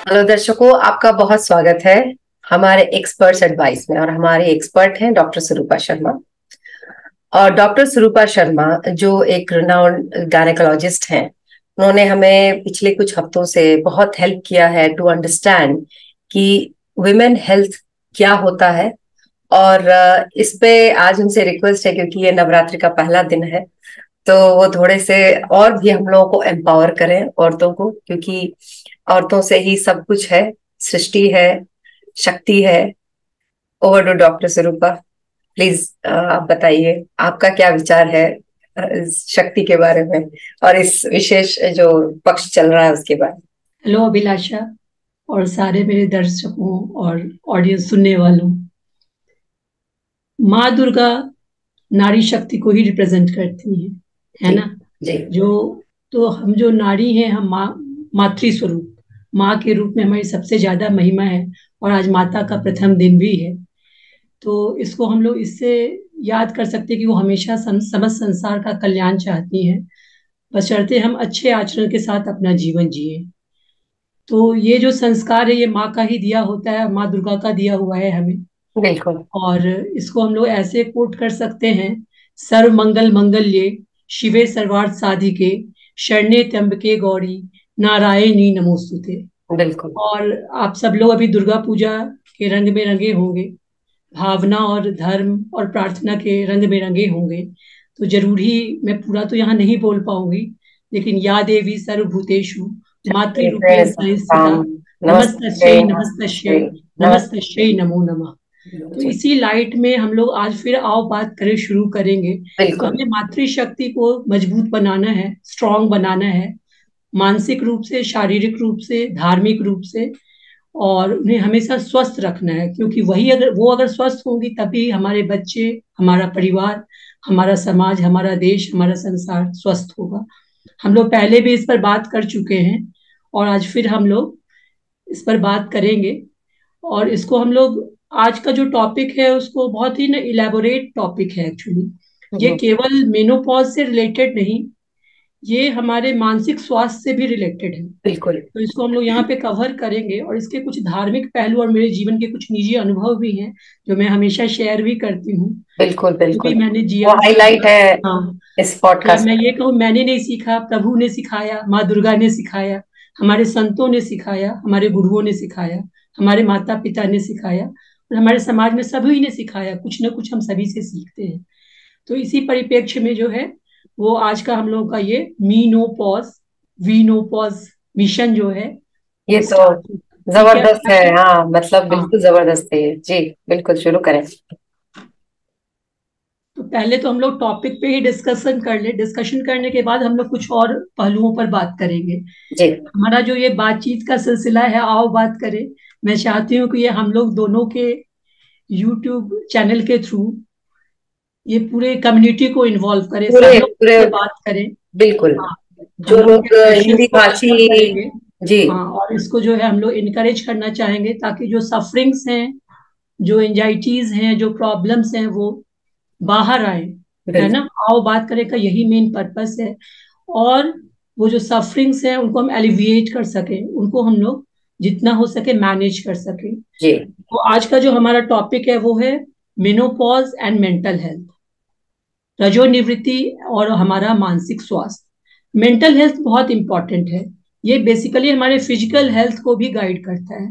Hello दर्शकों, आपका बहुत स्वागत है हमारे एक्सपर्ट्स एडवाइस में। और हमारे एक्सपर्ट हैं डॉक्टर स्वरूपा शर्मा। और डॉक्टर स्वरूपा शर्मा जो एक रिनाउंड गायनेकोलॉजिस्ट हैं, उन्होंने हमें पिछले कुछ हफ्तों से बहुत हेल्प किया है टू अंडरस्टैंड कि विमेन हेल्थ क्या होता है। और इस पे आज उनसे रिक्वेस्ट है, क्योंकि ये नवरात्रि का पहला दिन है, तो वो थोड़े से और भी हम लोगों को एम्पावर करें औरतों को, क्योंकि औरतों से ही सब कुछ है, सृष्टि है, शक्ति है। Over to doctor Swarupa. Please आप बताइए, आपका क्या विचार है इस शक्ति के बारे में और इस विशेष जो पक्ष चल रहा है उसके बारे हेलो अभिलाषा और सारे मेरे दर्शकों और ऑडियंस सुनने वालों। माँ दुर्गा नारी शक्ति को ही रिप्रेजेंट करती है में। ना। जी जी। जो तो हम जो नारी हैं, हम माँ, मातृ स्वरूप, माँ के रूप में हमारी सबसे ज्यादा महिमा है। और आज माता का प्रथम दिन भी है, तो इसको हम लोग इससे याद कर सकते हैं कि वो हमेशा समस्त संसार का कल्याण चाहती हैं, बशर्ते हम अच्छे आचरण के साथ अपना जीवन जिए। तो ये जो संस्कार है, ये माँ का ही दिया होता है, माँ दुर्गा का दिया हुआ है हमें। बिल्कुल। और इसको हम लोग ऐसे कोट कर सकते हैं: सर्व मंगल मंगल्ये शिवे सर्वार्थ साधिके शरण्ये त्र्यंबके गौरी नारायणी नमोस्तुते। बिल्कुल। और आप सब लोग अभी दुर्गा पूजा के रंग में रंगे होंगे, भावना और धर्म और प्रार्थना के रंग में रंगे होंगे। तो जरूर ही मैं पूरा तो यहाँ नहीं बोल पाऊंगी, लेकिन या देवी सर्वभूतेषु मातृरूपेण संस्थिता नमस्ते नमस्तस्यै नमस्ते नमस्तस्यै नमस्ते। नमस्तस्यै नमो नमः। तो जी। इसी लाइट में हम लोग आज फिर आओ बात करें शुरू करेंगे। तो बिल्कुल। हमें मातृशक्ति को मजबूत बनाना है, स्ट्रांग बनाना है, मानसिक रूप से, शारीरिक रूप से, धार्मिक रूप से। और उन्हें हमेशा स्वस्थ रखना है, क्योंकि वही अगर वो अगर स्वस्थ होंगी तभी हमारे बच्चे, हमारा परिवार, हमारा समाज, हमारा देश, हमारा संसार स्वस्थ होगा। हम लोग पहले भी इस पर बात कर चुके हैं और आज फिर हम लोग इस पर बात करेंगे। और इसको हम लोग, आज का जो टॉपिक है उसको बहुत ही ना इलेबोरेट टॉपिक है एक्चुअली। ये हम्म, केवल मेनोपॉज से रिलेटेड नहीं, ये हमारे मानसिक स्वास्थ्य से भी रिलेटेड है। बिल्कुल। तो इसको हम लोग यहाँ पे कवर करेंगे और इसके कुछ धार्मिक पहलू और मेरे जीवन के कुछ निजी अनुभव भी हैं, जो मैं हमेशा शेयर भी करती हूँ। बिल्कुल। जो भी बिल्कुल। मैंने वो जिया सीखा। हाईलाइट है हाँ। इस मतलब पॉडकास्ट मैं का। ये कहूँ, मैंने नहीं सीखा, प्रभु ने सिखाया, माँ दुर्गा ने सिखाया, हमारे संतों ने सिखाया, हमारे गुरुओं ने सिखाया, हमारे माता पिता ने सिखाया, और हमारे समाज में सभी ने सिखाया। कुछ ना कुछ हम सभी से सीखते हैं। तो इसी परिप्रेक्ष्य में जो है, वो आज का हम लोगों का ये menopause we no pause mission जो है, ये वो तो स्टार्ट होगा। ठीक है जबरदस्त है। अभिलाषा? हाँ, मतलब हाँ। बिल्कुल जबरदस्त है ये। जी। बिल्कुल, शुरू करें। तो पहले तो हम लोग टॉपिक पे ही डिस्कशन कर ले, डिस्कशन करने के बाद हम लोग कुछ और पहलुओं पर बात करेंगे। जी। हमारा जो ये बातचीत का सिलसिला है, आओ बात करें, मैं चाहती हूँ कि ये हम लोग दोनों के यूट्यूब चैनल के थ्रू ये पूरे कम्युनिटी को इन्वॉल्व करें, सब पूरे लोग पूरे। इससे बात करें। बिल्कुल। हाँ, हम जो लोग लोग के सेशंस हिंदी को भाषी। रेफर करेंगे। जी। हाँ, और इसको जो है हम लोग इनकरेज करना चाहेंगे, ताकि जो सफरिंग्स हैं, जो एंजाइटीज हैं, जो प्रॉब्लम्स हैं, वो बाहर आए। है बिल्कुल। ना? आओ बात करें का यही मेन पर्पस है। और वो जो सफरिंग्स हैं उनको हम एलिविएट कर सकें, उनको हम लोग जितना हो सके मैनेज कर सकें। जी। तो आज का जो हमारा टॉपिक है वो है मेनोपॉज एंड मेंटल हेल्थ, रजोनिवृत्ति और हमारा मानसिक स्वास्थ्य। मेंटल हेल्थ बहुत इंपॉर्टेंट है। ये बेसिकली हमारे फिजिकल हेल्थ को भी गाइड करता है।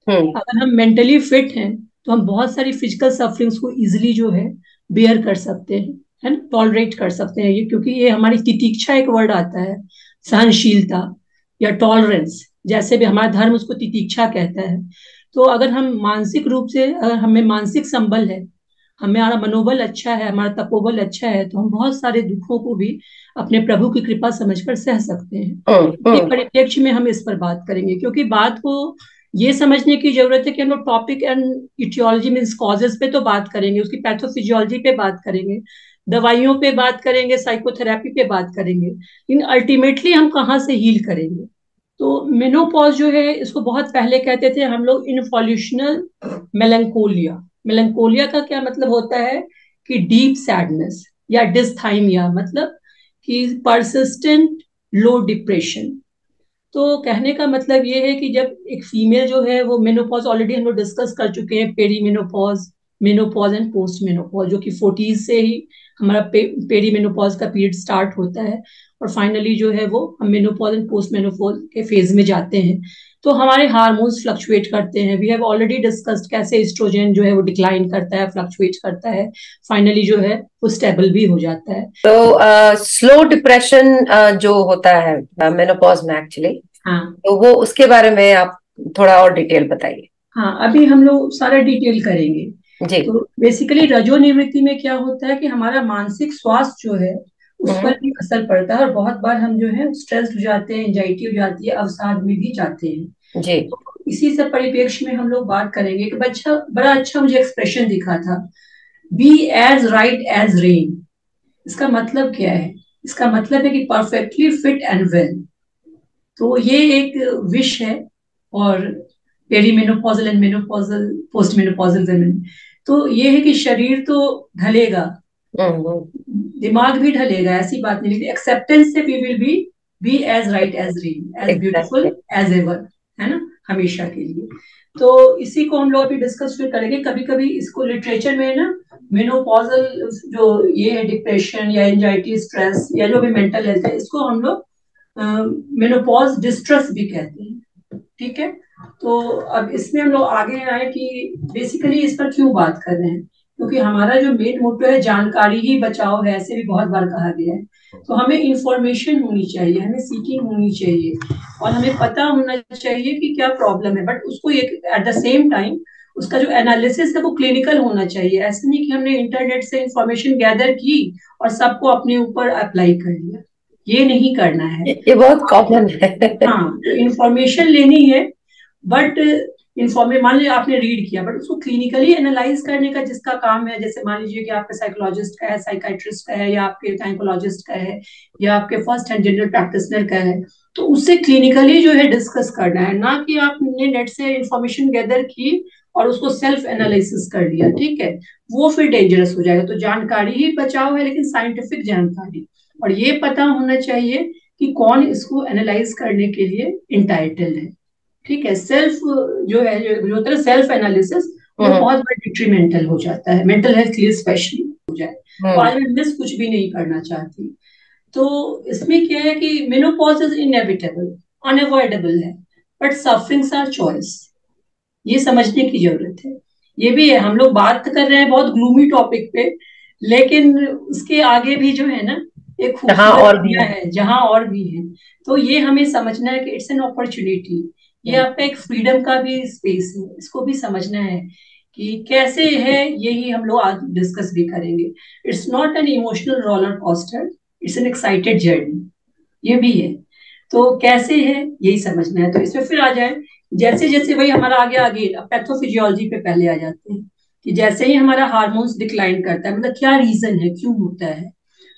हम्म। अगर हम मेंटली फिट हैं तो हम बहुत सारी फिजिकल सफरिंग्स को इजिली जो है बेयर कर सकते हैं, है ना, टॉलरेट कर सकते हैं। ये क्योंकि ये हमारी तितिक्षा एक वर्ड आता है, सहनशीलता या टॉलरेंस, जैसे भी हमारा धर्म उसको तितिक्षा कहता है। तो अगर हम मानसिक रूप से, अगर हमें मानसिक संबल है, हमारा मनोबल अच्छा है, हमारा तपोबल अच्छा है, तो हम बहुत सारे दुखों को भी अपने प्रभु की कृपा समझकर सह सकते हैं। इसी हम्म। परिप्रेक्ष्य में हम इस पर बात करेंगे, क्योंकि बात को ये समझने की जरूरत है कि हम लोग topic and etiology means causes पे तो बात करेंगे, उसकी पैथोफिजियोलॉजी पे बात करेंगे, दवाइयों पे बात करेंगे, साइकोथेरेपी पे बात करेंगे, लेकिन अल्टीमेटली हम कहाँ से हील करेंगे। तो मेनोपॉज जो है, इसको बहुत पहले कहते थे हम लोग इनफॉल्यूशनल मेलंकोलिया। मेलंकोलिया का क्या मतलब होता है कि डीप सैडनेस, या डिस्थाइमिया मतलब कि परसिस्टेंट लो डिप्रेशन। तो कहने का मतलब ये है कि जब एक फीमेल जो है वो मेनोपॉज, ऑलरेडी हम लोग डिस्कस कर चुके हैं, perimenopause, menopause and postmenopause, जो कि 40s से ही हमारा पेरी मेनोपॉज का पीरियड स्टार्ट होता है, और फाइनली जो है वो हम मेनोपॉज एंड पोस्ट मेनोपॉज के फेज में जाते हैं। तो हमारे हार्मोन्स फ्लक्चुएट करते हैं, वी हैव ऑलरेडी डिस्कस्ड कैसे एस्ट्रोजन जो है वो डिक्लाइन करता है, फ्लक्चुएट करता है, फाइनली जो है वो स्टेबल भी हो जाता है। तो स्लो डिप्रेशन जो होता है मेनोपॉज में एक्चुअली, हाँ, तो वो उसके बारे में आप थोड़ा और डिटेल बताइए। हाँ, अभी हम लोग सारा डिटेल करेंगे। जी। तो बेसिकली रजोनिवृत्ति में क्या होता है कि हमारा मानसिक स्वास्थ्य जो है उस पर भी असर पड़ता है, और बहुत बार हम जो है स्ट्रेस हो जाते हैं, एंजाइटी हो जाती है, अवसाद में भी जाते हैं। जी। तो इसी सब परिप्रेक्ष्य में हम लोग बात करेंगे कि बच्चा बड़ा अच्छा मुझे एक्सप्रेशन दिखा था, be as right as rain. इसका मतलब क्या है? इसका मतलब है कि परफेक्टली फिट एंड वेल। तो ये एक विश है। और perimenopausal and menopausal, post menopausal women, तो ये है कि शरीर तो ढलेगा, हम्म। दिमाग भी ढलेगा, ऐसी बात नहीं, लेकिन एक्सेप्टेंस से we will be as right as rain, as beautiful exactly. As ever, है ना, हमेशा के लिए। तो इसी को हम लोग अभी डिस्कस फिर करेंगे। कभी कभी इसको लिटरेचर में ना मेनोपॉजल जो ये है डिप्रेशन या एंजाइटी, स्ट्रेस या जो भी मेंटल हेल्थ है, इसको हम लोग मेनोपॉज डिस्ट्रेस भी कहते हैं। ठीक है। तो अब इसमें हम लोग आगे आए कि बेसिकली इस पर क्यों बात कर रहे हैं, क्योंकि हमारा जो मेन मोटो है जानकारी ही बचाओ है, ऐसे भी बहुत बार कहा गया है। तो हमें इंफॉर्मेशन होनी चाहिए, हमें सीकिंग होनी चाहिए, और हमें पता होना चाहिए कि क्या प्रॉब्लम है, बट उसको एक एट द सेम टाइम उसका जो एनालिसिस है वो क्लिनिकल होना चाहिए। ऐसा नहीं कि हमने इंटरनेट से इंफॉर्मेशन गैदर की और सबको अपने ऊपर अप्लाई कर लिया, ये नहीं करना है। ये बहुत कॉमन है। हाँ, तो इंफॉर्मेशन लेनी है, बट इंफॉर्मे मान लीजिए आपने रीड किया, बट उसको क्लिनिकली एनालाइज करने का जिसका काम है, जैसे मान लीजिए कि आपके साइकोलॉजिस्ट का है, साइकाइट्रिस्ट का है, या आपके गायकोलॉजिस्ट का है, या आपके फर्स्ट हैंड जनरल प्रैक्टिशनर का है, तो उससे क्लिनिकली जो है डिस्कस करना है, ना कि आपने नेट से इंफॉर्मेशन गैदर की और उसको सेल्फ एनालिसिस कर लिया। ठीक है, वो फिर डेंजरस हो जाएगा। तो जानकारी ही बचाव है, लेकिन साइंटिफिक जानकारी, और ये पता होना चाहिए कि कौन इसको एनालाइज करने के लिए इंटाइटल्ड है। ठीक है, सेल्फ जो है, जो होता है सेल्फ एनालिसिस, वो बहुत बड़ा डिट्रीमेंटल हो जाता है, मेंटल हेल्थ के लिए स्पेशली हो जाए। तो आज मैं मिस कुछ भी नहीं करना चाहती। तो इसमें क्या है कि मेनोपॉज इज इनएविटेबल, अनअवॉइडेबल है, बट सफरिंग्स आर चॉइस, ये समझने की जरूरत है। ये भी है, हम लोग बात कर रहे हैं बहुत ग्लूमी टॉपिक पे, लेकिन उसके आगे भी जो है ना एक हाँ, खूबसूरत और भी दुनिया है जहां और भी है। तो ये हमें समझना है कि इट्स एन अपॉर्चुनिटी, ये है। आपका एक फ्रीडम का भी स्पेस है, इसको भी समझना है कि कैसे है। यही हम लोग आज डिस्कस भी करेंगे। It's not an emotional roller coaster, it's an excited journey, ये भी है। तो कैसे है यही समझना है। तो इसमें फिर आ जाए, जैसे जैसे वही हमारा आगे आगे पैथोफिजियोलॉजी पे पहले आ जाते हैं कि जैसे ही हमारा हार्मोन्स डिक्लाइन करता है, मतलब क्या रीजन है, क्यों होता है।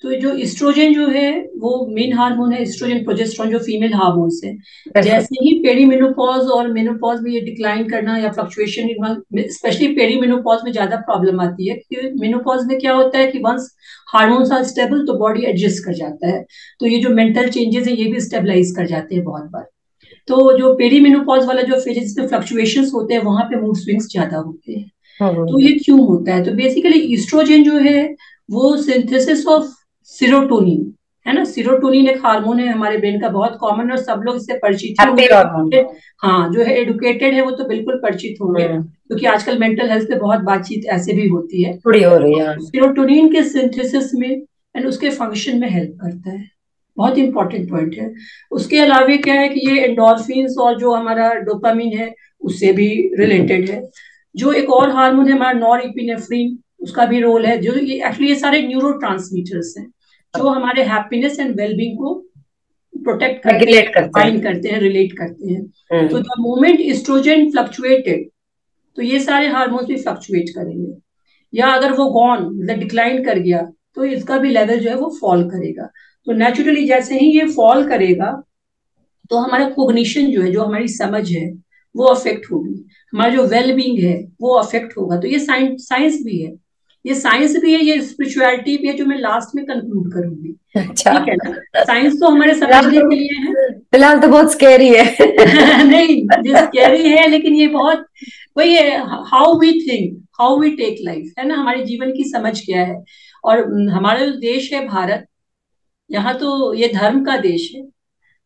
तो जो इस्ट्रोजन जो है वो मेन हार्मोन है, इस्ट्रोजन प्रोजेस्टेरोन जो फीमेल हार्मोन्स है। बिल्कुल। जैसे ही पेरीमेनोपॉज और मेनोपॉज में ये डिक्लाइन करना या फ्लक्चुएशन, स्पेशली पेरीमेनोपॉज में ज्यादा प्रॉब्लम आती है, क्योंकि मेनोपॉज में क्या होता है कि वंस हार्मोन्स आर स्टेबल तो बॉडी एडजस्ट कर जाता है, तो ये जो मेंटल चेंजेस है ये भी स्टेबलाइज कर जाते हैं बहुत बार। तो जो पेरीमेनोपॉज वाला जो फेज जिसमें फ्लक्चुएशंस होते हैं, वहां पे मूड स्विंग्स ज्यादा होते हैं। तो ये क्यों होता है? तो बेसिकली ईस्ट्रोजन जो है वो सिंथेसिस ऑफ सीरोटोनिन है ना। सीरोटोनिन एक हार्मोन है हमारे ब्रेन का, बहुत कॉमन, और सब लोग इससे परिचित ही हैप्पी हार्मोन। होंगे। हाँ, जो है एडुकेटेड है वो तो बिल्कुल परिचित होंगे, क्योंकि आजकल मेंटल हेल्थ पे बहुत बातचीत ऐसे भी होती है। थोड़ी हो रही है। सीरोटोनिन के सिंथेसिस में एंड उसके फंक्शन में हेल्प करता है, बहुत इंपॉर्टेंट पॉइंट है। उसके अलावा क्या है कि ये एंडोर्फिन्स और जो हमारा डोपामिन है उससे भी रिलेटेड है। जो एक और हार्मोन है हमारा नॉर इपिनेफ्रिन, उसका भी रोल है। जो ये एक्चुअली ये सारे न्यूरो ट्रांसमीटर्स हैं जो हमारे हैप्पीनेस एंड वेलबींग को प्रोटेक्ट करते हैं, रेगुलेट करते हैं। फाइन करते हैं, रिलेट करते हैं। तो हम्म। द मोमेंट एस्ट्रोजन फ्लक्चुएटेड, तो ये सारे हार्मोन्स भी फ्लक्चुएट करेंगे, या अगर वो गॉन मतलब डिक्लाइन कर गया तो इसका भी लेवल जो है वो फॉल करेगा। तो नेचुरली जैसे ही ये फॉल करेगा तो हमारा कोग्निशन जो है, जो हमारी समझ है, वो अफेक्ट होगी, हमारा जो वेल बींग है वो अफेक्ट होगा। तो ये साइंस भी है। ये साइंस भी है, ये स्पिरिचुअलिटी भी है, जो मैं लास्ट में कंक्लूड करूंगी। अच्छा। ठीक है ना, साइंस तो हमारे फिलहाल समझने तो के लिए है। फिलहाल तो बहुत स्कैरी है। नहीं, ये स्कैरी है, लेकिन ये बहुत वही है, how we think, how we take life, है ना, हमारे जीवन की समझ क्या है। और हमारा जो देश है भारत, यहाँ तो ये धर्म का देश है।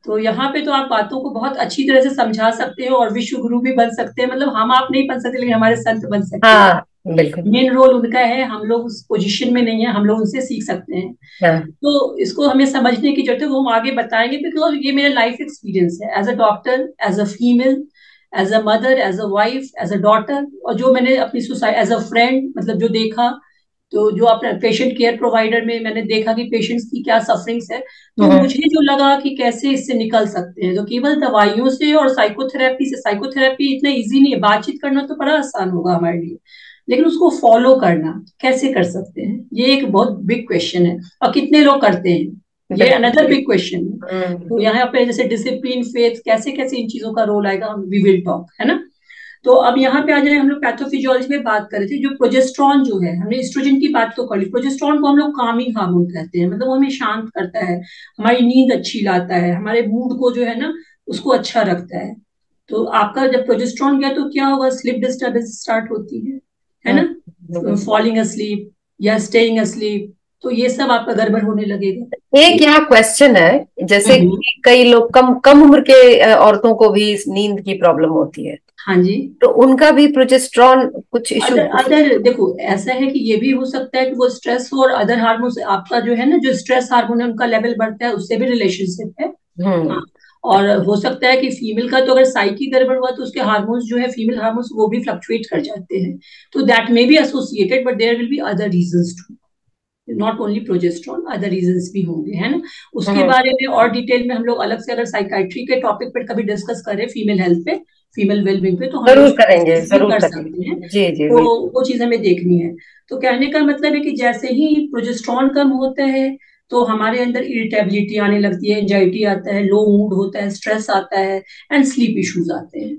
तो यहाँ पे तो आप बातों को बहुत अच्छी तरह से समझा सकते हो और विश्व गुरु भी बन सकते हैं, मतलब हम आप नहीं बन सकते, लेकिन हमारे संत बन सकते हैं। हाँ, बिल्कुल। मेन रोल उनका है, हम लोग उस पोजीशन में नहीं है, हम लोग उनसे सीख सकते हैं। हाँ। तो इसको हमें समझने की जरूरत है, वो हम आगे बताएंगे, बिकॉज ये मेरा लाइफ एक्सपीरियंस है, as a doctor, as a female, as a mother, as a wife, as a daughter, और जो मैंने अपनी सोसाइटी एज अ फ्रेंड, मतलब जो देखा, तो जो अपने पेशेंट केयर प्रोवाइडर में मैंने देखा कि पेशेंट्स की क्या सफरिंग्स है, तो हम्म। मुझे जो लगा कि कैसे इससे निकल सकते हैं, तो केवल दवाइयों से और साइकोथेरेपी से, साइकोथेरेपी इतना इजी नहीं है, बातचीत करना तो बड़ा आसान होगा हमारे लिए, लेकिन उसको फॉलो करना कैसे कर सकते हैं, ये एक बहुत बिग क्वेश्चन है, और कितने लोग करते हैं, ये बिल्कुल। अनदर बिग क्वेश्चन है। हम्म। तो यहाँ पे जैसे डिसिप्लिन, फेथ, कैसे कैसे इन चीजों का रोल आएगा, वी विल टॉक, है ना। तो अब यहाँ पे आ जाए, हम लोग पैथोफिजियोलॉजी में बात कर रहे थे, जो प्रोजेस्ट्रॉन जो है, हमने एस्ट्रोजन की बात तो कर ली, प्रोजेस्ट्रॉन को हम लोग कामिंग हार्मोन कहते हैं, मतलब वो हमें शांत करता है, हमारी नींद अच्छी लाता है, हमारे मूड को जो है ना उसको अच्छा रखता है। तो आपका जब प्रोजेस्ट्रॉन गया तो क्या होगा, स्लीप डिस्टर्बेंस स्टार्ट होती है हम्म। ना, फॉलिंग अस्लीप या स्टेइंग अस्लीप, तो ये सब आपका गड़बड़ होने लगेगा। एक यहाँ क्वेश्चन है, जैसे हम्म। कि कई लोग कम कम उम्र के औरतों को भी नींद की प्रॉब्लम होती है, हाँ जी। तो उनका भी प्रोजेस्टेरॉन कुछ इशू? अदर अदर देखो, ऐसा है कि ये भी हो सकता है कि वो स्ट्रेस हो, और अदर हार्मोन से आपका जो है ना, जो स्ट्रेस हार्मोन है उनका लेवल बढ़ता है, उससे भी रिलेशनशिप है। हाँ। हम्म। और हो सकता है कि फीमेल का तो अगर साइकी गड़बड़ हुआ तो उसके हार्मोन्स जो है, फीमेल हार्मोन्स, वो भी फ्लक्चुएट कर जाते हैं, तो that may be associated, but there will be other reasons too, not only progesterone, other reasons भी होंगे, है ना। उसके हम्म। बारे में और डिटेल में हम लोग अलग से, अगर साइकाइट्री के टॉपिक पर कभी डिस्कस करें, फीमेल हेल्थ पे, फीमेल वेलबींग पे, तो हम लोग जरूर उस पर करेंगे, डिस्कस भी जरूर कर सकते हैं। करेंगे। जी जी, तो बिल्कुल। वो चीज हमें देखनी है। तो कहने का मतलब है कि जैसे ही प्रोजेस्ट्रॉन कम होता है, तो हमारे अंदर इरिटेबिलिटी आने लगती है, एंजाइटी आता है, लो मूड होता है, स्ट्रेस आता है, एंड स्लीप इश्यूज आते हैं।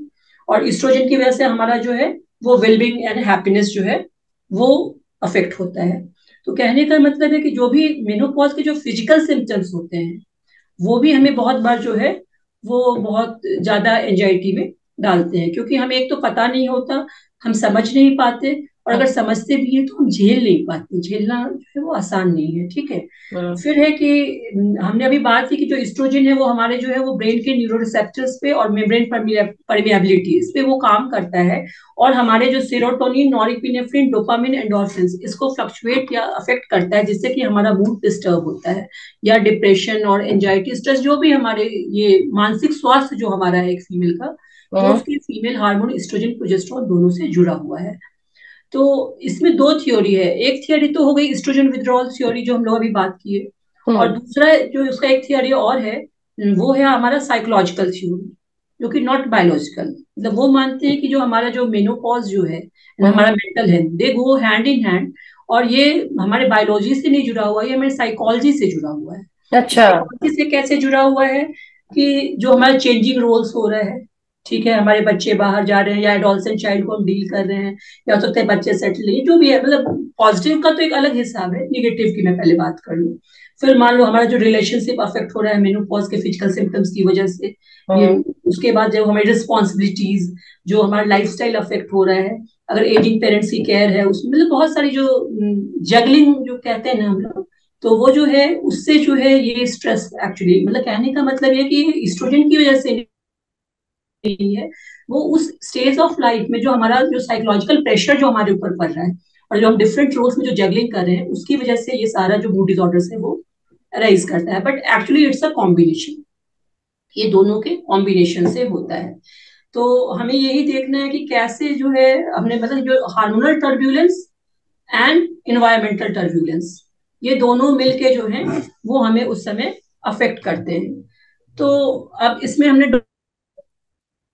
और इस्ट्रोजन की वजह से हमारा जो है वो वेलबींग एंड हैप्पीनेस जो है वो अफेक्ट होता है। तो कहने का मतलब है कि जो भी मेनोपॉज के जो फिजिकल सिम्टम्स होते हैं, वो भी हमें बहुत बार जो है वो बहुत ज्यादा एंजाइटी में डालते हैं, क्योंकि हमें एक तो पता नहीं होता, हम समझ नहीं पाते, और अगर समझते भी हैं तो हम झेल नहीं पाते, झेलना जो है वो आसान नहीं है, ठीक है। हम्म। फिर है कि हमने अभी बात की कि जो एस्ट्रोजन है वो हमारे जो है वो ब्रेन के न्यूरो रिसेप्टर्स पे और मेम्ब्रेन परमिएबिलिटी इस पे वो काम करता है, और हमारे जो सेरोटोनिन, नॉरएपिनेफ्रिन, डोपामिन, एंडोर्फिन, इसको फ्लक्चुएट या अफेक्ट करता है, जिससे कि हमारा मूड डिस्टर्ब होता है, या डिप्रेशन और एंजाइटी, स्ट्रेस, जो भी हमारे ये मानसिक स्वास्थ्य जो हमारा है एक फीमेल का, वो हम्म। उसके फीमेल हार्मोन एस्ट्रोजन प्रोजेस्टेरोन दोनों से जुड़ा हुआ है। तो इसमें दो थ्योरी है, एक थ्योरी तो हो गई एस्ट्रोजन विड्रॉल थ्योरी जो हम लोग अभी बात किए, और हम्म। दूसरा जो उसका एक थ्योरी और है, वो है हमारा साइकोलॉजिकल थ्योरी, जो कि नॉट बायोलॉजिकल, मतलब वो मानते हैं कि जो हमारा जो मेनोपॉज जो है, हम्म। हमारा mental health, they go hand in hand, और ये हमारे बायोलॉजी से नहीं जुड़ा हुआ, ये हमारे साइकोलॉजी से जुड़ा हुआ है। अच्छा। साइकोलॉजी से कैसे जुड़ा हुआ है, कि जो हमारे चेंजिंग रोल्स हो रहे हैं, ठीक है, हमारे बच्चे बाहर जा रहे हैं, या एडोलसेंट चाइल्ड को हम डील कर रहे हैं, या हो सकता है बच्चे सेटल नहीं, जो भी है, मतलब पॉजिटिव का तो एक अलग हिसाब है, निगेटिव की मैं पहले बात कर लूँ। फिर मान लो हमारा जो रिलेशनशिप अफेक्ट हो रहा है मेनोपॉज के फिजिकल सिम्टम्स की वजह से, ये, हम्म। उसके बाद जब हमारी रिस्पॉन्सिबिलिटीज, जो हमारा लाइफस्टाइल अफेक्ट हो रहा है, अगर एजिंग पेरेंट्स की केयर है उसमें, मतलब बहुत सारी जो जगलिंग जो कहते हैं ना हम लोग, तो वो जो है उससे जो है ये स्ट्रेस एक्चुअली, मतलब कहने का मतलब ये कि एस्ट्रोजन की वजह से नहीं है, वो उस स्टेज ऑफ लाइफ में जो हमारा जो साइकोलॉजिकल प्रेशर जो हमारे ऊपर पड़ रहा है, और जो हम डिफरेंट रोल्स में जो जगलिंग कर रहे हैं, उसकी वजह से ये सारा जो मूड डिसऑर्डर्स है वो राइज करता है, but actually it's a combination, ये दोनों के कॉम्बिनेशन से होता है। तो हमें यही देखना है कि कैसे जो है हमने, मतलब जो hormonal turbulence and environmental turbulence, ये दोनों मिलके जो है वो हमें उस समय अफेक्ट करते हैं। तो अब इसमें हमने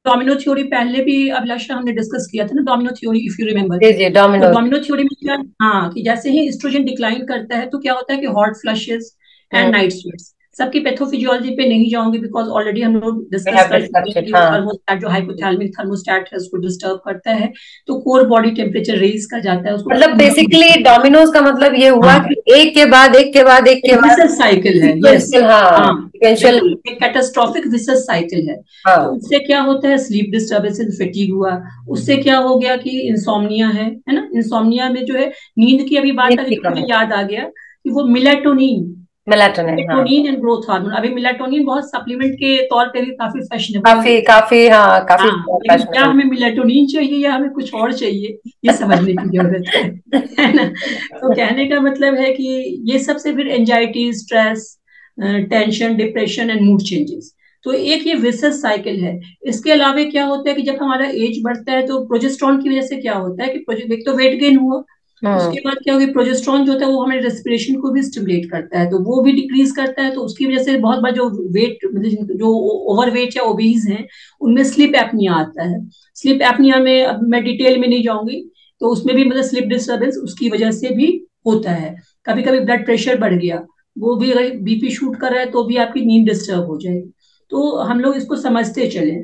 डोमिनो थ्योरी पहले भी अभिलाषा हमने डिस्कस किया था ना, domino theory, if you remember. जी जी, तो डोमिनोज। डोमिनो थ्योरी में क्या, हाँ, कि जैसे ही एस्ट्रोजन डिक्लाइन करता है तो क्या होता है कि hot flushes and hmm. Night sweats, सबकी पैथोफिजियोलॉजी पे नहीं जाऊंगी बिकॉज ऑलरेडी हम लोग डिस्कस कर चुके हैं कि थर्मोस्टेट जो हाइपोथैलेमिक थर्मोस्टेट है उसको डिस्टर्ब करता है, तो कोर बॉडी टेम्परेचर रेज कर जाता है उसको। मतलब बेसिकली डोमिनोज का मतलब ये हुआ कि एक के बाद एक के बाद एक के बाद साइकिल है। यस, एक कैटास्ट्रोफिक विशेष साइकिल है। तो उससे क्या होता है, स्लीप डिस्टर्बेंस, फैटीग हुआ, उससे क्या हो गया कि इंसोम्निया है ना। इंसोम्निया में जो है नींद की अभी बात आ गई, मुझे याद आ गया कि वो मेलाटोनिन एंड ग्रोथ हार्मोन, अभी मेलाटोनिन बहुत सप्लीमेंट के तौर पे भी काफी फैशनेबल, काफी लेकिन क्या हमें मेलाटोनिन चाहिए या हमें कुछ और चाहिए, ये समझने की जरूरत है ना। तो कहने का मतलब है कि ये सबसे फिर anxiety, stress, tension, depression and mood changes, तो एक ये विशेष साइकिल है। इसके अलावा क्या होता है कि जब हमारा एज बढ़ता है तो प्रोजेस्टेरॉन की वजह से क्या होता है कि एक तो वेट गेन हुआ, उसके बाद क्या होगा, प्रोजेस्टेरॉन जो होता है वो हमारे रेस्पिरेशन को भी स्टिमुलेट करता है, तो वो भी डिक्रीज करता है। तो उसकी वजह से बहुत बार जो वेट मतलब जो ओवर वेट या ओबीज हैं उनमें स्लीप एपनिया आता है। स्लीप एपनिया में अब मैं डिटेल में नहीं जाऊंगी, तो उसमें भी मतलब स्लीप डिस्टर्बेंस उसकी वजह से भी होता है। कभी कभी ब्लड प्रेशर बढ़ गया, वो भी अगर बीपी शूट कर रहा है तो भी आपकी नींद डिस्टर्ब हो जाएगी। तो हम लोग इसको समझते चले।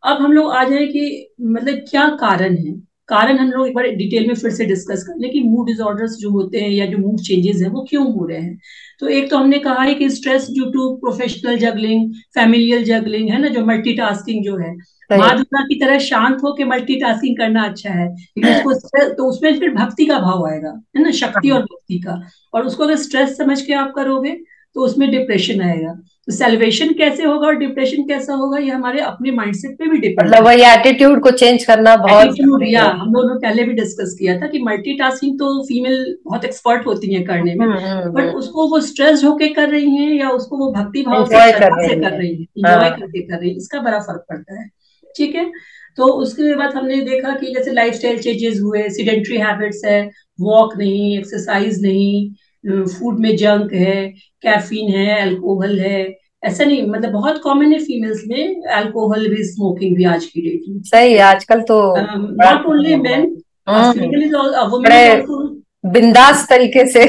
अब हम लोग आ जाए कि मतलब क्या कारण है। कारण हम लोग एक बार डिटेल में फिर से डिस्कस कर लें कि मूड डिसऑर्डर्स जो होते हैं या जो मूड चेंजेस हैं वो क्यों हो रहे हैं। तो एक तो हमने कहा है कि stress due to professional juggling, familial juggling, है ना, जो मल्टीटास्किंग जो है, माँ दुर्गा की तरह शांत होकर मल्टीटास्किंग करना अच्छा है, लेकिन उसको तो उसमें फिर भक्ति का भाव आएगा, है ना, शक्ति और भक्ति का, और उसको अगर स्ट्रेस समझ के आप करोगे तो उसमें डिप्रेशन आएगा। तो सेलिब्रेशन कैसे होगा और डिप्रेशन कैसा होगा, ये हमारे अपने माइंडसेट पे भी डिपेंड, मतलब वही एटीट्यूड को चेंज करना बहुत जरूरी है। हम दोनों पहले भी डिस्कस किया था कि मल्टीटास्किंग तो फीमेल बहुत एक्सपर्ट होती है करने में, बट उसको वो स्ट्रेस होके कर रही हैं या उसको वो भक्ति भाव से कर रही है, इंजॉय करके कर रही है, इसका बड़ा फर्क पड़ता है। ठीक है, तो उसके बाद हमने देखा कि जैसे लाइफस्टाइल चेंजेस हुए, सीडेंटरी हैबिट्स है, वॉक नहीं, एक्सरसाइज नहीं, फूड में जंक है, कैफीन है, अल्कोहल है, ऐसा नहीं, मतलब बहुत कॉमन है फीमेल्स में अल्कोहल भी, स्मोकिंग भी आज की डेट में। सही, आजकल तो नॉट ओनली मेन, बिंदास तरीके से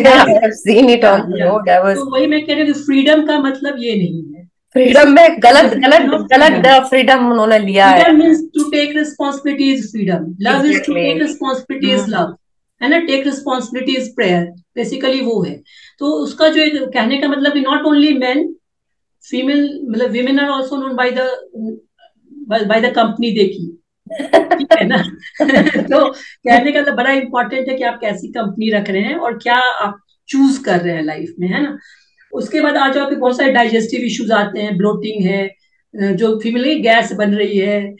सीन इट ऑन रोड। तो वही मैं कह रही हूँ कि फ्रीडम का मतलब ये नहीं है, फ्रीडम में गलत गलत गलत फ्रीडम उन्होंने लिया है। Freedom means to take responsibility is freedom, love is to take responsibility is love, है ना, take responsibility is prayer, basically वो है। तो उसका जो कहने का मतलब नॉट ओनली मेन, फीमेल मतलब women are also known by the company they keep, ठीक है ना। तो कहने का बड़ा इंपॉर्टेंट है कि आप कैसी कंपनी रख रहे हैं और क्या आप चूज कर रहे हैं लाइफ में, है ना। उसके बाद आ जाओ कि बहुत सारे डाइजेस्टिव इश्यूज आते हैं, ब्लोटिंग है, जो फीमेल की गैस बन रही है,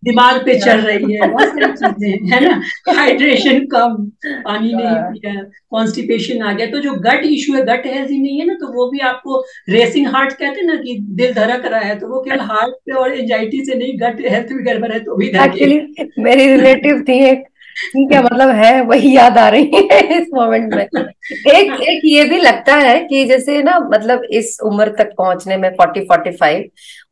दिमाग पे चढ़ रही है, बहुत सारी चीजें, है ना, हाइड्रेशन कम, पानी नहीं पिया, कॉन्स्टिपेशन आ गया। तो जो गट इशू है, गट हेल्थी नहीं है ना, तो वो भी आपको रेसिंग हार्ट कहते हैं ना कि दिल धड़क रहा है, तो वो केवल हार्ट पे और एंजाइटी से नहीं, गट हेल्थ भी गड़बड़ है तो भी एक्चुअली मेरी रिलेटिव थी एक, ठीक है, मतलब है वही याद आ रही है इस मोमेंट में। एक ये भी लगता है कि जैसे ना, मतलब इस उम्र तक पहुंचने में 40-45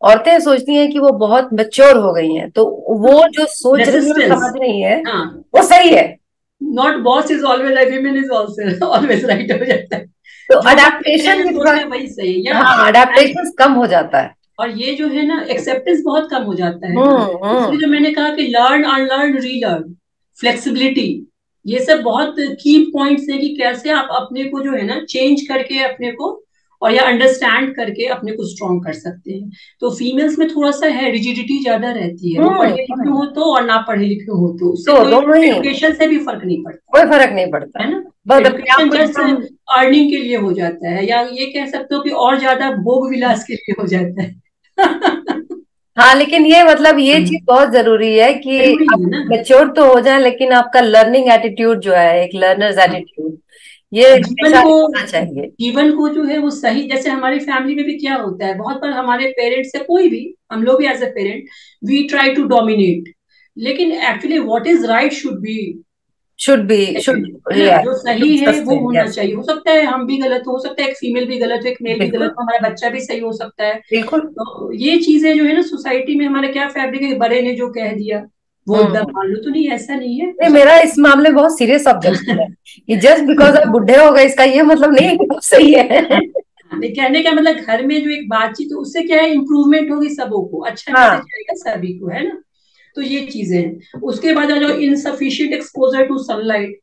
औरतें सोचती हैं कि वो बहुत मैच्योर हो गई हैं, तो वो जो सोच रही है, समझ रही है, वो सही है। Not boss is always right, women is also always right हो जाता है, तो अडेप्टेशन वही सही है, हाँ, अडेप्टेशन कम हो जाता है, और ये जो है ना एक्सेप्टेंस बहुत कम हो जाता है। इसलिए जो मैंने कहा कि लर्न, अनलर्न, रीलर्न, फ्लेक्सिबिलिटी, ये सब बहुत की पॉइंट्स है कि कैसे आप अपने को जो है ना चेंज करके अपने को, और या अंडरस्टैंड करके अपने को स्ट्रॉन्ग कर सकते हैं। तो फीमेल्स में थोड़ा सा है, रिजिडिटी ज्यादा रहती है, वो पढ़े लिखे हो तो और ना पढ़े लिखे हो तो, उससे कोई एजुकेशन से भी फर्क नहीं पड़ता, कोई फर्क नहीं पड़ता, है ना। एजुकेशन जस्ट अर्निंग के लिए हो जाता है, या ये कह सकते हो कि और ज्यादा भोग विलास के लिए हो जाता है। हाँ, लेकिन ये मतलब ये चीज बहुत जरूरी है कि आप मैच्योर तो हो जाए, लेकिन आपका लर्निंग एटीट्यूड जो है, एक लर्नर्स एटीट्यूड, ये जीवन को होना चाहिए। जीवन को जो है वो सही, जैसे हमारी फैमिली में भी क्या होता है, बहुत बार हमारे पेरेंट्स से, कोई भी, हम लोग भी as a parent we try to dominate, लेकिन actually what is right should जो सही है वो होना चाहिए। हो सकता है हम भी गलत हो सकता है एक फीमेल भी गलत हो, एक मेल भी गलत हो, हमारा बच्चा भी सही हो सकता है। बिल्कुल, तो ये चीजें जो है ना सोसाइटी में हमारा क्या फैब्रिक है, बड़े ने जो कह दिया वो एकदम मान लो, तो नहीं, ऐसा नहीं है। नहीं, मेरा इस मामले में बहुत सीरियस ऑब्जेक्शन है कि जस्ट बिकॉज आप बुढ़े हो गए इसका ये मतलब नहीं है कि आप सही है। कहने का मतलब घर में जो एक बातचीत है उससे क्या है, इम्प्रूवमेंट होगी, सबों को अच्छा मैसेज हाँ। जाएगा सभी को, है ना। तो ये चीजें हैं। उसके बाद आ जाओ इनसफिशिएंट एक्सपोजर टू सनलाइट।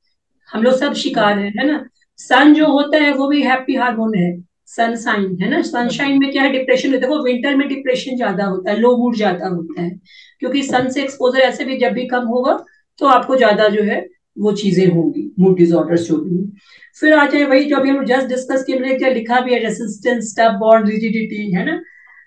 हम लोग सब शिकार है ना। सन जो होता है वो भी हैप्पी हार्मोन है, सनशाइन है ना। सनशाइन में क्या है, डिप्रेशन होता है। देखो विंटर में डिप्रेशन ज्यादा होता है, लो मूड ज्यादा होता है, क्योंकि सन से एक्सपोजर ऐसे भी जब भी कम होगा तो आपको ज्यादा जो है वो चीजें होंगी, मूड डिसऑर्डर्स जो भी। फिर आ जाए वही जो अभी हम जस्ट डिस्कस किए, मैंने क्या लिखा भी है, रेसिस्टेंस, स्टब बॉन्ड, रिजिडिटी, है ना,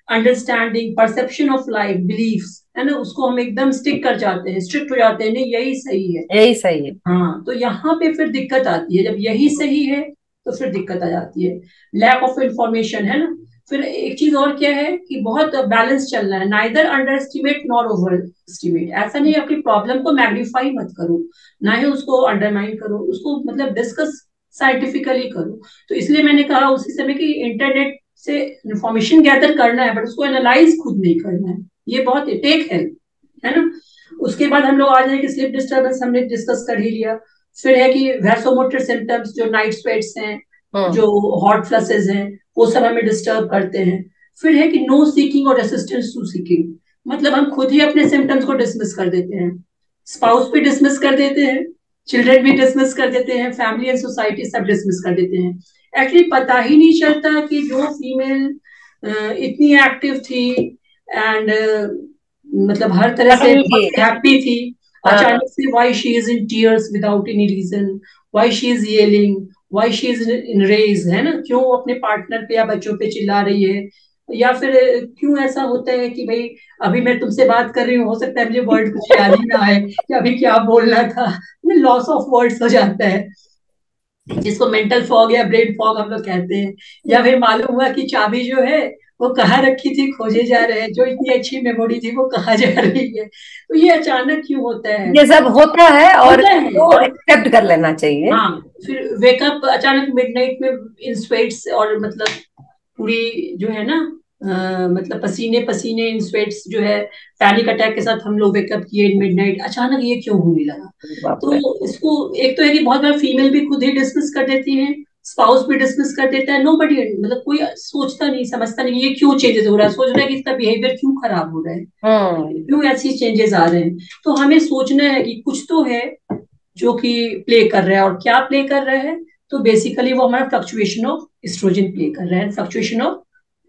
understanding, perception of life, beliefs, है ना, उसको हम एकदम स्टिक कर जाते हैं, स्ट्रिक्ट हो जाते हैं, नहीं यही सही है। यही सही है। हाँ, तो यहाँ पे फिर दिक्कत आती है, जब यही सही है तो फिर दिक्कत आ जाती है। लैक ऑफ इंफॉर्मेशन, है ना। फिर एक चीज और क्या है कि बहुत बैलेंस चलना है, neither under estimate nor over estimate. ऐसा नहीं अपनी प्रॉब्लम को मैग्नीफाई मत करो, ना ही उसको अंडरमाइन करो, उसको मतलब डिस्कस साइंटिफिकली करो। तो इसलिए मैंने कहा उसी समय कि इंटरनेट से इंफॉर्मेशन गैदर करना है, बट उसको एनालाइज खुद नहीं करना है। ये बहुत टेक हेल्प, है ना। उसके बाद हम लोग आ जाए कि स्लीप डिस्टर्बेंस हमने डिस्कस कर ही लिया। फिर है कि वैसोमोटर सिम्टम्स, जो नाइट स्वेट्स हैं, जो हॉट फ्लसेस हैं, वो सब हमें डिस्टर्ब करते हैं। फिर है कि नो सीकिंग और रेसिस्टेंस टू सीकिंग, मतलब हम खुद ही अपने सिम्टम्स को डिसमिस कर देते हैं, स्पाउस भी डिसमिस कर देते हैं, चिल्ड्रन भी डिसमिस कर देते हैं, फैमिली एंड सोसाइटी सब डिसमिस कर देते हैं। एक्चुअली पता ही नहीं चलता कि जो फीमेल इतनी एक्टिव थी एंड मतलब हर तरह से वही। बहुत हैप्पी थी, हाँ। अचानक से why she is in tears without any reason, why she is yelling, why she is in rage, है ना, क्यों अपने पार्टनर पे या बच्चों पे चिल्ला रही है, या फिर क्यों ऐसा होता है कि भाई अभी मैं तुमसे बात कर रही हूँ, हो सकता है मुझे वर्ड कुछ याद ही ना आए कि अभी क्या बोलना था, लॉस ऑफ वर्ड्स हो जाता है, जिसको मेंटल फॉग या ब्रेन फॉग हम लोग कहते हैं। या फिर मालूम हुआ कि चाबी जो है वो कहाँ रखी थी, खोजे जा रहे हैं, जो इतनी अच्छी मेमोरी थी वो कहाँ जा रही है। तो ये अचानक क्यों होता है? ये सब होता है और होता है। तो एक्सेप्ट कर लेना चाहिए। हाँ, फिर वेकअप अचानक मिडनाइट में इन स्वेट्स, और मतलब पूरी जो है ना मतलब पसीने पसीने इन स्वेट्स जो है, पैनिक अटैक के साथ हम लोग वेकअप किए इन मिडनाइट, अचानक ये क्यों होने लगा? बाप रे। तो इसको एक तो है कि बहुत बार फीमेल भी खुद ही डिस्कस कर देती है, स्पाउस भी डिस्कस कर देता है, नो बडी, मतलब कोई सोचता नहीं समझता नहीं ये क्यों चेंजेस हो रहा है, सोच रहा है कि इसका बिहेवियर क्यों खराब हो रहा है, हम्म। क्यों ऐसी चेंजेस आ रहे हैं। तो हमें सोचना है कि कुछ तो है जो कि प्ले कर रहा है, और क्या प्ले कर रहा है? तो बेसिकली वो हमारा फ्लक्चुएशन ऑफ एस्ट्रोजन प्ले कर रहा है, फ्लक्चुएशन ऑफ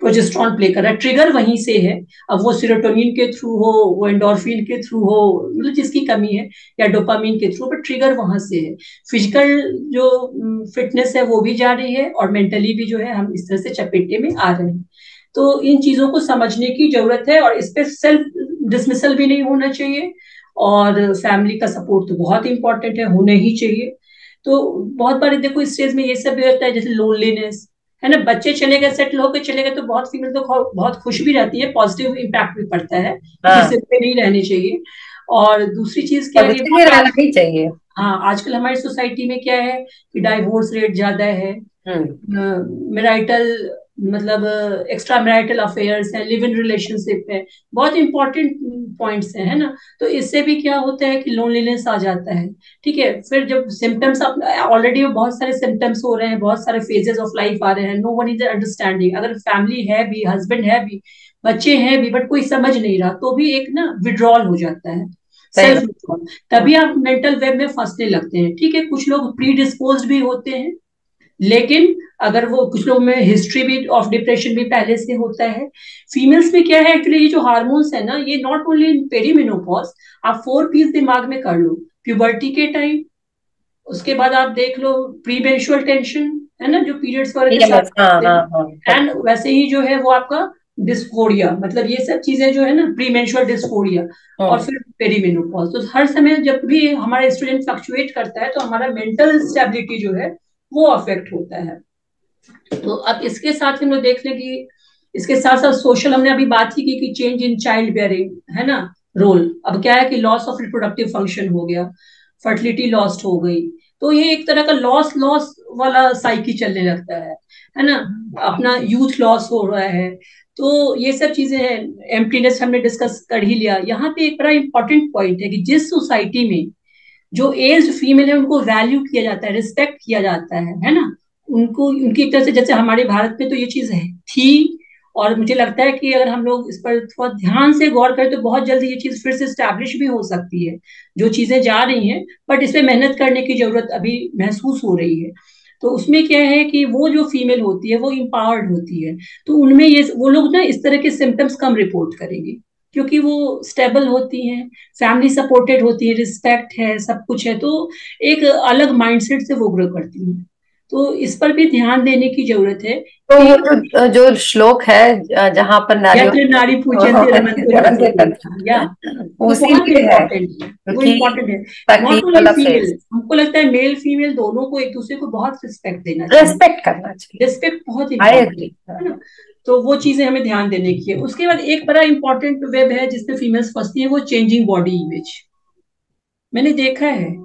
प्रोजेस्ट्रॉन प्ले कर रहा है, ट्रिगर वहीं से है। अब वो सीरोटोनिन के थ्रू हो, वो एंडोर्फिन के थ्रू हो, मतलब जिसकी कमी है, या डोपामिन के थ्रू, पर ट्रिगर वहां से है। फिजिकल जो फिटनेस है वो भी जा रही है, और मेंटली भी जो है हम इस तरह से चपेटे में आ रहे हैं। तो इन चीजों को समझने की जरूरत है, और इस पे सेल्फ डिसमिसल भी नहीं होना चाहिए, और फैमिली का सपोर्ट तो बहुत इंपॉर्टेंट है, होना ही चाहिए। तो बहुत बार देखो इस स्टेज में ये सब भी होता है, जैसे लोनलीनेस, है ना, बच्चे चले गए, सेटल होकर चले गए, तो बहुत फीमेल तो बहुत खुश भी रहती है, पॉजिटिव इम्पैक्ट भी पड़ता है, क्योंकि हाँ, सिर पे नहीं रहनी चाहिए। और दूसरी चीज क्या है कि पॉजिटिव रहना ही चाहिए। हाँ, आजकल हमारी सोसाइटी में क्या है कि डाइवोर्स रेट ज्यादा है, हम्म। मैरिटल मतलब एक्स्ट्रा मैरिटल अफेयर्स है, लिव इन रिलेशनशिप है, बहुत इंपॉर्टेंट पॉइंट्स हैं, है ना। तो इससे भी क्या होता है कि लोनलीनेस आ जाता है। ठीक है, फिर जब सिम्टम्स ऑलरेडी बहुत सारे सिम्टम्स हो रहे हैं, बहुत सारे फेजेस ऑफ लाइफ आ रहे हैं, नो वन इज अंडरस्टैंडिंग, अगर फैमिली है भी, हस्बैंड है भी, बच्चे हैं भी, बट कोई समझ नहीं रहा, तो भी एक ना विड्रॉल हो जाता है, सही सेल्फ बात। विड्रॉल। तभी आप मेंटल वेब में फंसने लगते हैं। ठीक है, कुछ लोग प्री डिस्पोज भी होते हैं, लेकिन अगर वो कुछ लोग में हिस्ट्री भी ऑफ डिप्रेशन भी पहले से होता है। फीमेल्स में क्या है, एक्चुअली ये जो हार्मोन्स है ना, ये नॉट ओनली इन पेरीमेनोपॉज, आप 4 पीस दिमाग में कर लो, प्यूबर्टी के टाइम, उसके बाद आप देख लो प्री मेंस्ट्रुअल टेंशन, है ना, जो पीरियड्स वगैरह के साथ PMS, हाँ होते हाँ हैं, हाँ, सब। एंड वैसे ही जो है वो आपका डिस्फोरिया, मतलब ये सब चीजें जो है ना, प्री मेंस्ट्रुअल डिस्फोरिया, और हम्म। फिर पेरीमेनोपॉज। तो हर समय जब भी हमारा स्टूडेंट फ्लक्चुएट करता है तो हमारा मेंटल स्टेबिलिटी जो है वो अफेक्ट होता है। तो अब इसके साथ हम लोग देख लें कि इसके साथ साथ सोशल, हमने अभी बात ही की कि चेंज इन चाइल्ड बेयरिंग, है ना, रोल। अब क्या है कि लॉस ऑफ रिप्रोडक्टिव फंक्शन हो गया, फर्टिलिटी लॉस्ट हो गई, तो ये एक तरह का लॉस लॉस वाला साइकिल चलने लगता है ना, अपना यूथ लॉस हो रहा है। तो ये सब चीजें हैं, एम्प्टीनेस हमने डिस्कस कर ही लिया। यहाँ पे एक बड़ा इंपॉर्टेंट पॉइंट है कि जिस सोसाइटी में जो एज्ड फीमेल है उनको वैल्यू किया जाता है, रिस्पेक्ट किया जाता है ना, उनको उनकी एक तरह से, जैसे हमारे भारत में तो ये चीज है थी, और मुझे लगता है कि अगर हम लोग इस पर थोड़ा ध्यान से गौर करें तो बहुत जल्दी ये चीज फिर से स्टैब्लिश भी हो सकती है, जो चीजें जा रही हैं। बट इस पे मेहनत करने की जरूरत अभी महसूस हो रही है। तो उसमें क्या है कि वो जो फीमेल होती है वो इम्पावर्ड होती है, तो उनमें ये वो लोग ना इस तरह के सिम्टम्स कम रिपोर्ट करेंगे, क्योंकि वो स्टेबल होती हैं, फैमिली सपोर्टेड होती है, रिस्पेक्ट है, सब कुछ है, तो एक अलग माइंडसेट से वो ग्रो करती हैं। तो इस पर भी ध्यान देने की जरूरत है तो कि वो जो जो श्लोक है जहाँ पर नारियों यत्र नारी पूजन्ते रमन्ते रथे पुरुषा, या वो उसी बहुत लिए है इंपॉर्टेंट है, वो कि इम्पोर्टेंट है। ताकि नॉट ओनली वाला फीमेल, फेस हमको लगता है मेल फीमेल दोनों को एक दूसरे को बहुत रिस्पेक्ट देना चाहिए, रेस्पेक्ट करना चाहिए। रिस्पेक्ट बहुत आई इंपॉर्टेंट एग्री। है ना। तो वो चीजें हमें ध्यान देने की है। उसके बाद एक बड़ा इंपॉर्टेंट वेब है जिसपे फीमेल्स फंसती है, वो चेंजिंग बॉडी इमेज। मैंने देखा है,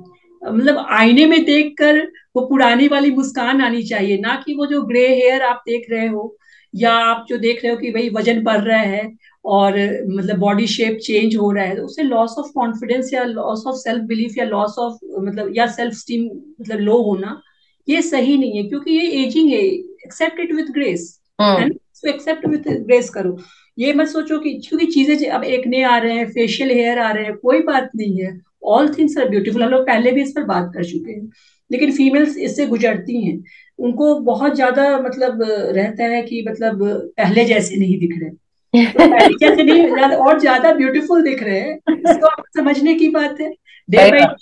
मतलब आईने में देखकर वो पुरानी वाली मुस्कान आनी चाहिए, ना कि वो जो ग्रे हेयर आप देख रहे हो, या आप जो देख रहे हो कि भाई वजन बढ़ रहा है और मतलब बॉडी शेप चेंज हो रहा है, तो उससे लॉस ऑफ कॉन्फिडेंस या लॉस ऑफ सेल्फ बिलीफ या लॉस ऑफ मतलब या सेल्फ स्टीम मतलब लो होना, ये सही नहीं है, क्योंकि ये एजिंग है। एक्सेप्ट इट विथ ग्रेस, है ना, इसको एक्सेप्ट विथ ग्रेस करो। ये मत सोचो कि क्योंकि चीजें अब एकने आ रहे हैं, फेशियल हेयर आ रहे हैं, कोई बात नहीं है, ऑल थिंग्स आर ब्यूटीफुल। हम लोग पहले भी इस पर बात कर चुके हैं, लेकिन फीमेल्स इससे गुजरती हैं। उनको बहुत ज्यादा मतलब रहता है कि मतलब पहले जैसे नहीं दिख रहे, तो पहले जैसे नहीं, और ज्यादा ब्यूटीफुल दिख रहे हैं, इसको आप समझने की बात है। डे सही बाई बात।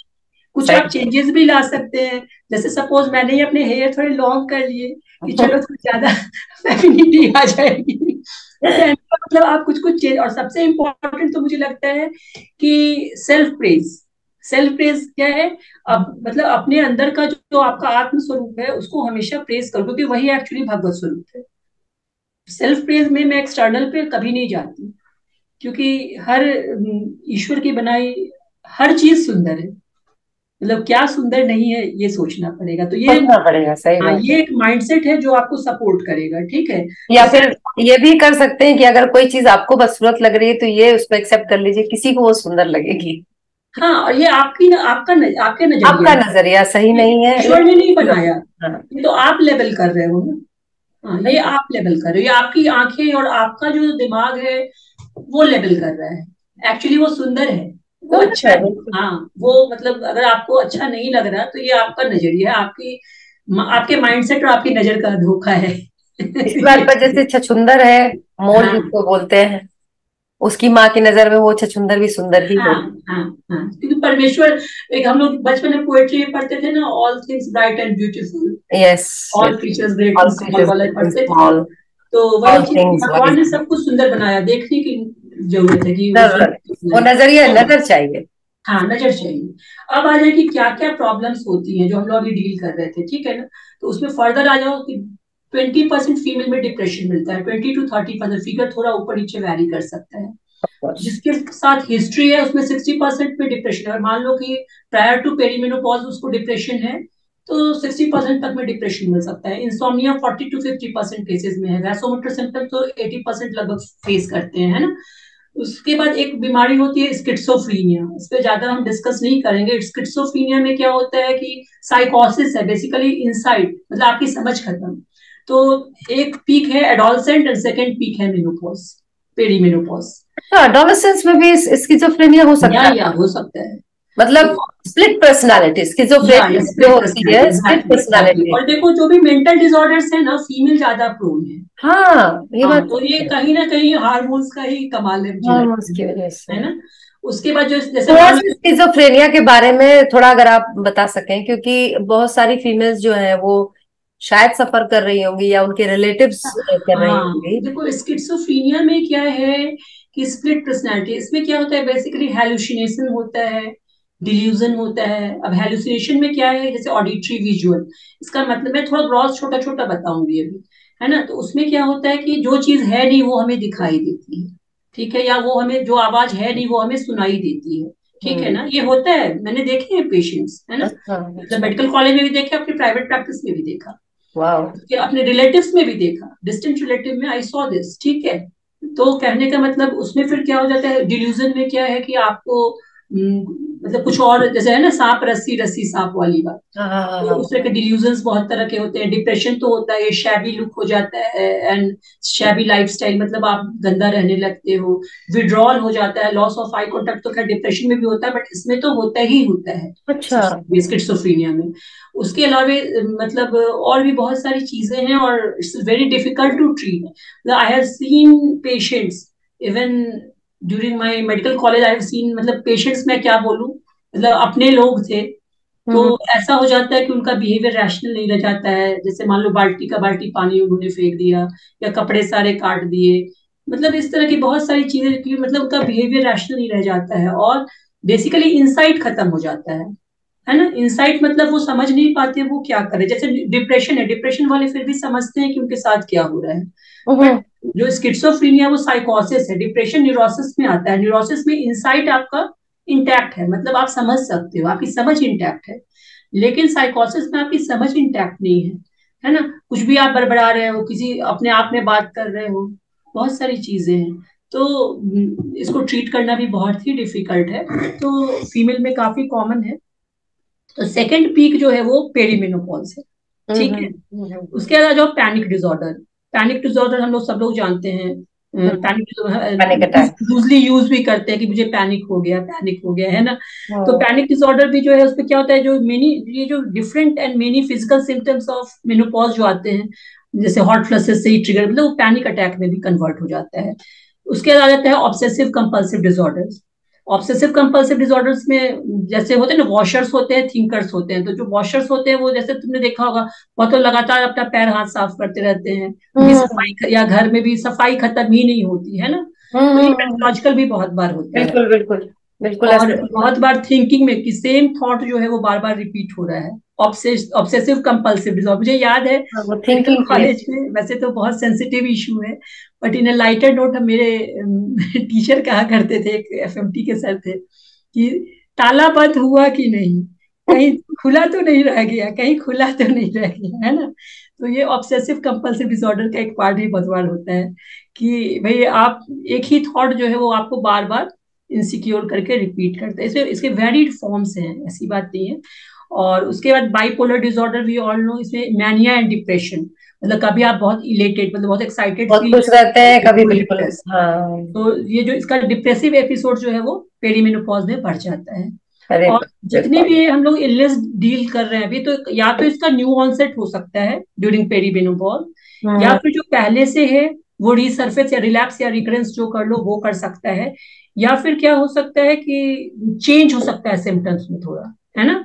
कुछ सही आप चेंजेस भी ला सकते हैं। जैसे सपोज मैंने ही अपने हेयर थोड़े लॉन्ग कर लिए कि चलो थोड़ी ज्यादा फेमिनिटी आ जाएगी, तो कहने का मतलब आप कुछ कुछ चेंज। और सबसे इम्पोर्टेंट तो मुझे लगता है कि सेल्फ प्रेज। सेल्फ प्रेज क्या है? अब मतलब अपने अंदर का जो आपका आत्म स्वरूप है उसको हमेशा प्रेज करो, क्योंकि वही एक्चुअली भगवत स्वरूप है। सेल्फ प्रेज में मैं एक्सटर्नल पे कभी नहीं जाती, क्योंकि हर ईश्वर की बनाई हर चीज सुंदर है, मतलब क्या सुंदर नहीं है ये सोचना पड़ेगा। तो ये, सोचना पड़ेगा। सही हाँ, बात ये है। एक माइंडसेट है जो आपको सपोर्ट करेगा, ठीक है। तो या फिर सेल्फ, ये भी कर सकते हैं कि अगर कोई चीज आपको बदसूरत लग रही है तो ये उसको एक्सेप्ट कर लीजिए, किसी को वो सुंदर लगेगी। हाँ, और ये आपकी आपके नजरिया आपका है, नजरिया सही ये नहीं है ईश्वर ने नहीं लेकिन बनाया, हाँ, ये तो आप लेवल कर रहे हो ना। हाँ, ये सही आप लेवल कर रहे हो, ये आपकी आंखें और आपका जो दिमाग है वो लेवल कर रहा है। एक्चुअली वो सुंदर है, वो अच्छा है है। बिल्कुल। हाँ, वो मतलब अगर आपको अच्छा नहीं लग रहा तो ये आपका नजरिया है, आपकी आपके माइंडसेट और आपकी नजर का धोखा है। इसी बात ये पर चीज जैसे छछुंदर है, मोल हाँ, जिसको बोलते हैं, उसकी माँ की नजर में वो छछुंदर भी सुंदर ही हाँ, है। हाँ, हाँ, क्योंकि परमेश्वर, एक हम लोग बचपन में पोएट्री में पढ़ते थे ना, all things bright and beautiful, yes. All creatures great all and small creatures वाला ग्रेट एंड पढ़ते थे ना। स्मॉल, तो वही ऑल चीज कि थिंग्स भगवान वाइज। ने सब कुछ सुंदर बनाया, देखने की जरूरत है कि वो नजर, सुंदर वो है। नजरिया, तो नजर चाहिए। हाँ, नजर चाहिए। अब आ जाए कि क्या क्या प्रॉब्लम्स होती हैं जो हम लोग अभी डील कर रहे थे, ठीक है ना। तो उसमें फर्दर आ जाओ कि 20% फीमेल में डिप्रेशन मिलता है, 20 to 30%, फिगर थोड़ा ऊपर नीचे वैरी कर सकता है। ऑफकोर्स। जिसके साथ हिस्ट्री है उसमें 60% में डिप्रेशन है, और मान लो कि प्रायर टू पेरीमेनोपॉज उसको डिप्रेशन है, तो 60% तक में डिप्रेशन मिल सकता है। इंसोम्निया 40 to 50% केसेस में है, वैसोमोटर सिम्टम तो 80% लगभग फेस करते हैं, है ना। उसके बाद एक बीमारी होती है स्किट्सोफ्रीनिया, इस पे ज्यादा हम डिस्कस नहीं करेंगे। स्किट्सोफ्रीनिया में क्या होता है कि साइकोसिस है, बेसिकली इनसाइट, मतलब आपकी समझ खत्म। तो एक पीक है एडोलसेंट एंड सेकेंड पीक है मेनोपॉज, पेरीमेनोपॉज। अच्छा, एडोलेसेंस में भी स्किज़ोफ्रेनिया हो सकता या है? हो सकता है। मतलब तो स्प्लिट पर्सनालिटी, या स्किज़ोफ्रेनिया जो स्प्लिट होती है personality, split exactly exactly. Personality. और देखो जो भी मेंटल डिसऑर्डर्स है ना, फीमेल ज्यादा प्रोन है। हाँ, ये हाँ, बात तो सही ये है। कहीं ना कहीं हार्मोन्स का ही कमाल है, मुझे लगता उसकी वजह से। है ना। उसके बाद जो जैसे थोड़ा मान सा लो, स्किज़ोफ्रेनिया के बारे में थोड़ा अगर आप बता सकें, क्योंकि बहुत सारी फीमेल्स जो है वो शायद सफर कर रही होंगी या उनके रिलेटिव्स कर रही हाँ, होंगी। देखो स्किट्सोफ्रीनिया में क्या है कि स्प्लिट पर्सनैलिटी, इसमें क्या होता है, बेसिकली हेलुसिनेशन होता है, डिल्यूजन होता है। अब हेलुसिनेशन में क्या है, जैसे ऑडिटरी विजुअल, इसका मतलब मैं थोड़ा ग्रॉस छोटा छोटा बताऊंगी अभी, है ना। तो उसमें क्या होता है कि जो चीज है नहीं वो हमें दिखाई देती है, ठीक है, या वो हमें जो आवाज है नहीं वो हमें सुनाई देती है, ठीक है हम्म। ना। ये होता है, मैंने देखे हैं पेशेंट्स, है ना, अच्छा। मतलब अच्छा। मेडिकल कॉलेज में भी देखे, अपनी प्राइवेट प्रैक्टिस में भी देखा, वाह। कि अपने रिलेटिव्स में भी देखा, डिस्टेंट रिलेटिव में आई सॉ दिस, ठीक है। तो कहने का मतलब उसमें फिर क्या हो जाता है, डिल्यूजन में क्या है कि आपको मतलब कुछ और, जैसे है ना सांप रस्सी रस्सी सांप वाली बात, हाँ हाँ हाँ तो हाँ। उस तरह के डिल्यूजन्स बहुत तरह के होते हैं। डिप्रेशन तो होता है, शैबी लुक हो जाता है एंड शैबी लाइफस्टाइल, मतलब आप गंदा रहने लगते हो। विड्रॉल हो जाता है, लॉस ऑफ आई कांटेक्ट तो खैर डिप्रेशन में भी होता है, बट इसमें तो होता ही होता है अच्छा। स्किज़ोफ्रेनिया में। उसके अलावा मतलब और भी बहुत सारी चीजें हैं, और it's very difficult to treat. I have seen patients even during my medical college, I have seen, मतलब पेशेंट्स मैं क्या बोलूं, मतलब अपने लोग थे, तो हम्म। ऐसा हो जाता है कि उनका बिहेवियर रैशनल नहीं रह जाता है। जैसे मान लो बाल्टी का बाल्टी पानी उन्होंने फेंक दिया, या कपड़े सारे काट दिए, मतलब इस तरह की बहुत सारी चीजें कि मतलब उनका बिहेवियर रैशनल नहीं रह जाता है, और बेसिकली इंसाइट खत्म हो जाता है ना। इंसाइट मतलब वो समझ नहीं पाते वो क्या करे। जैसे डिप्रेशन है, डिप्रेशन वाले फिर भी समझते हैं कि उनके साथ क्या हो रहा है, बट हम्म। जो स्किज़ोफ्रेनिया वो साइकोसिस है, डिप्रेशन न्यूरोसिस में आता है। न्यूरोसिस में इंसाइट आपका इंटैक्ट है, मतलब आप समझ सकते हो, आपकी समझ इंटैक्ट है, लेकिन साइकोसिस में आपकी समझ इंटैक्ट नहीं है ना। कुछ भी आप बड़बड़ा रहे हो, किसी अपने आप में बात कर रहे हो, बहुत सारी चीजें हैं। तो इसको ट्रीट करना भी बहुत ही डिफिकल्ट है, तो फीमेल में काफी कॉमन है। तो सेकंड पीक जो है वो पेरीमेनोपॉज है, ठीक है। उसके अलावा जो पैनिक डिसऑर्डर, पैनिक डिसऑर्डर हम लोग सब लोग जानते हैं। Panic panic attack. Usually use भी करते हैं कि मुझे पैनिक हो गया, पैनिक हो गया, है ना। तो हम्म। पैनिक डिसऑर्डर भी जो है उसमें क्या होता है, जो मेनी, ये जो different and many physical symptoms of menopause जो आते हैं, जैसे हॉट फ्लशेस से ही ट्रिगर, मतलब वो पैनिक अटैक में भी कन्वर्ट हो जाता है। उसके अलावा आता है obsessive compulsive disorders. Obsessive compulsive disorders में जैसे होते हैं ना, वॉशर्स होते हैं, थिंकर्स होते हैं। तो जो वॉशर्स होते हैं वो, जैसे तुमने देखा होगा, वो तो लगातार अपना पैर हाथ साफ करते रहते हैं, उनकी हम्म। सफाई, या घर में भी सफाई खत्म ही नहीं होती है ना। तो ये हम्म। पैथोलॉजिकल भी बहुत बार होता है। बिल्कुल बिल्कुल। बिल्कुल और ऐसा होता बहुत बार थिंकिंग में कि सेम थॉट जो है वो बार बार रिपीट हो रहा है, ऑब्सेसिव कंपल्सिव डिसऑर्डर। मुझे याद है है, वो मेडिकल थिंकिंग क्रिएट। कॉलेज में, वैसे तो बहुत सेंसिटिव इशू है, but in a lighter note, हम मेरे टीचर कहा करते थे, एक एफएमटी के सर थे, कि ताला बंद हुआ कि नहीं, कहीं खुला तो नहीं रह गया, कहीं खुला तो नहीं रह गया, है ना। तो ये ऑब्सेसिव कंपल्सिव डिसऑर्डर का एक पार्ट भी बहुत बार होता है, कि भाई आप एक ही थॉट जो है वो आपको बार बार इनसिक्योर करके रिपीट करते हैं। इसमें इसके वेरिड फॉर्म्स हैं, ऐसी बात नहीं है। और उसके बाद बाइपोलर डिसऑर्डर भी ऑल नो, इसमें मैनिया एंड डिप्रेशन, मतलब कभी आप बहुत इलेटेड, मतलब बहुत एक्साइटेड बहुत फील, खुश रहते हैं, कभी बिल्कुल बिल्कुल। डिप्रेस। हाँ। तो ये जो इसका डिप्रेसिव एपिसोड जो है वो पेरीमेनोपॉज में बढ़ जाता है। अरे और जितने बिल्कुल। भी हम लोग इलनेस डील कर रहे हैं अभी, तो या तो इसका न्यू ऑनसेट हो सकता है ड्यूरिंग पेरीमेनोपॉज, या हम्म। फिर जो पहले से है वो रिसर्फेस या रिलैप्स या रिकरेंस जो कर लो वो कर सकता है, या फिर क्या हो सकता है कि चेंज हो सकता है सिम्टम्स में थोड़ा, है ना।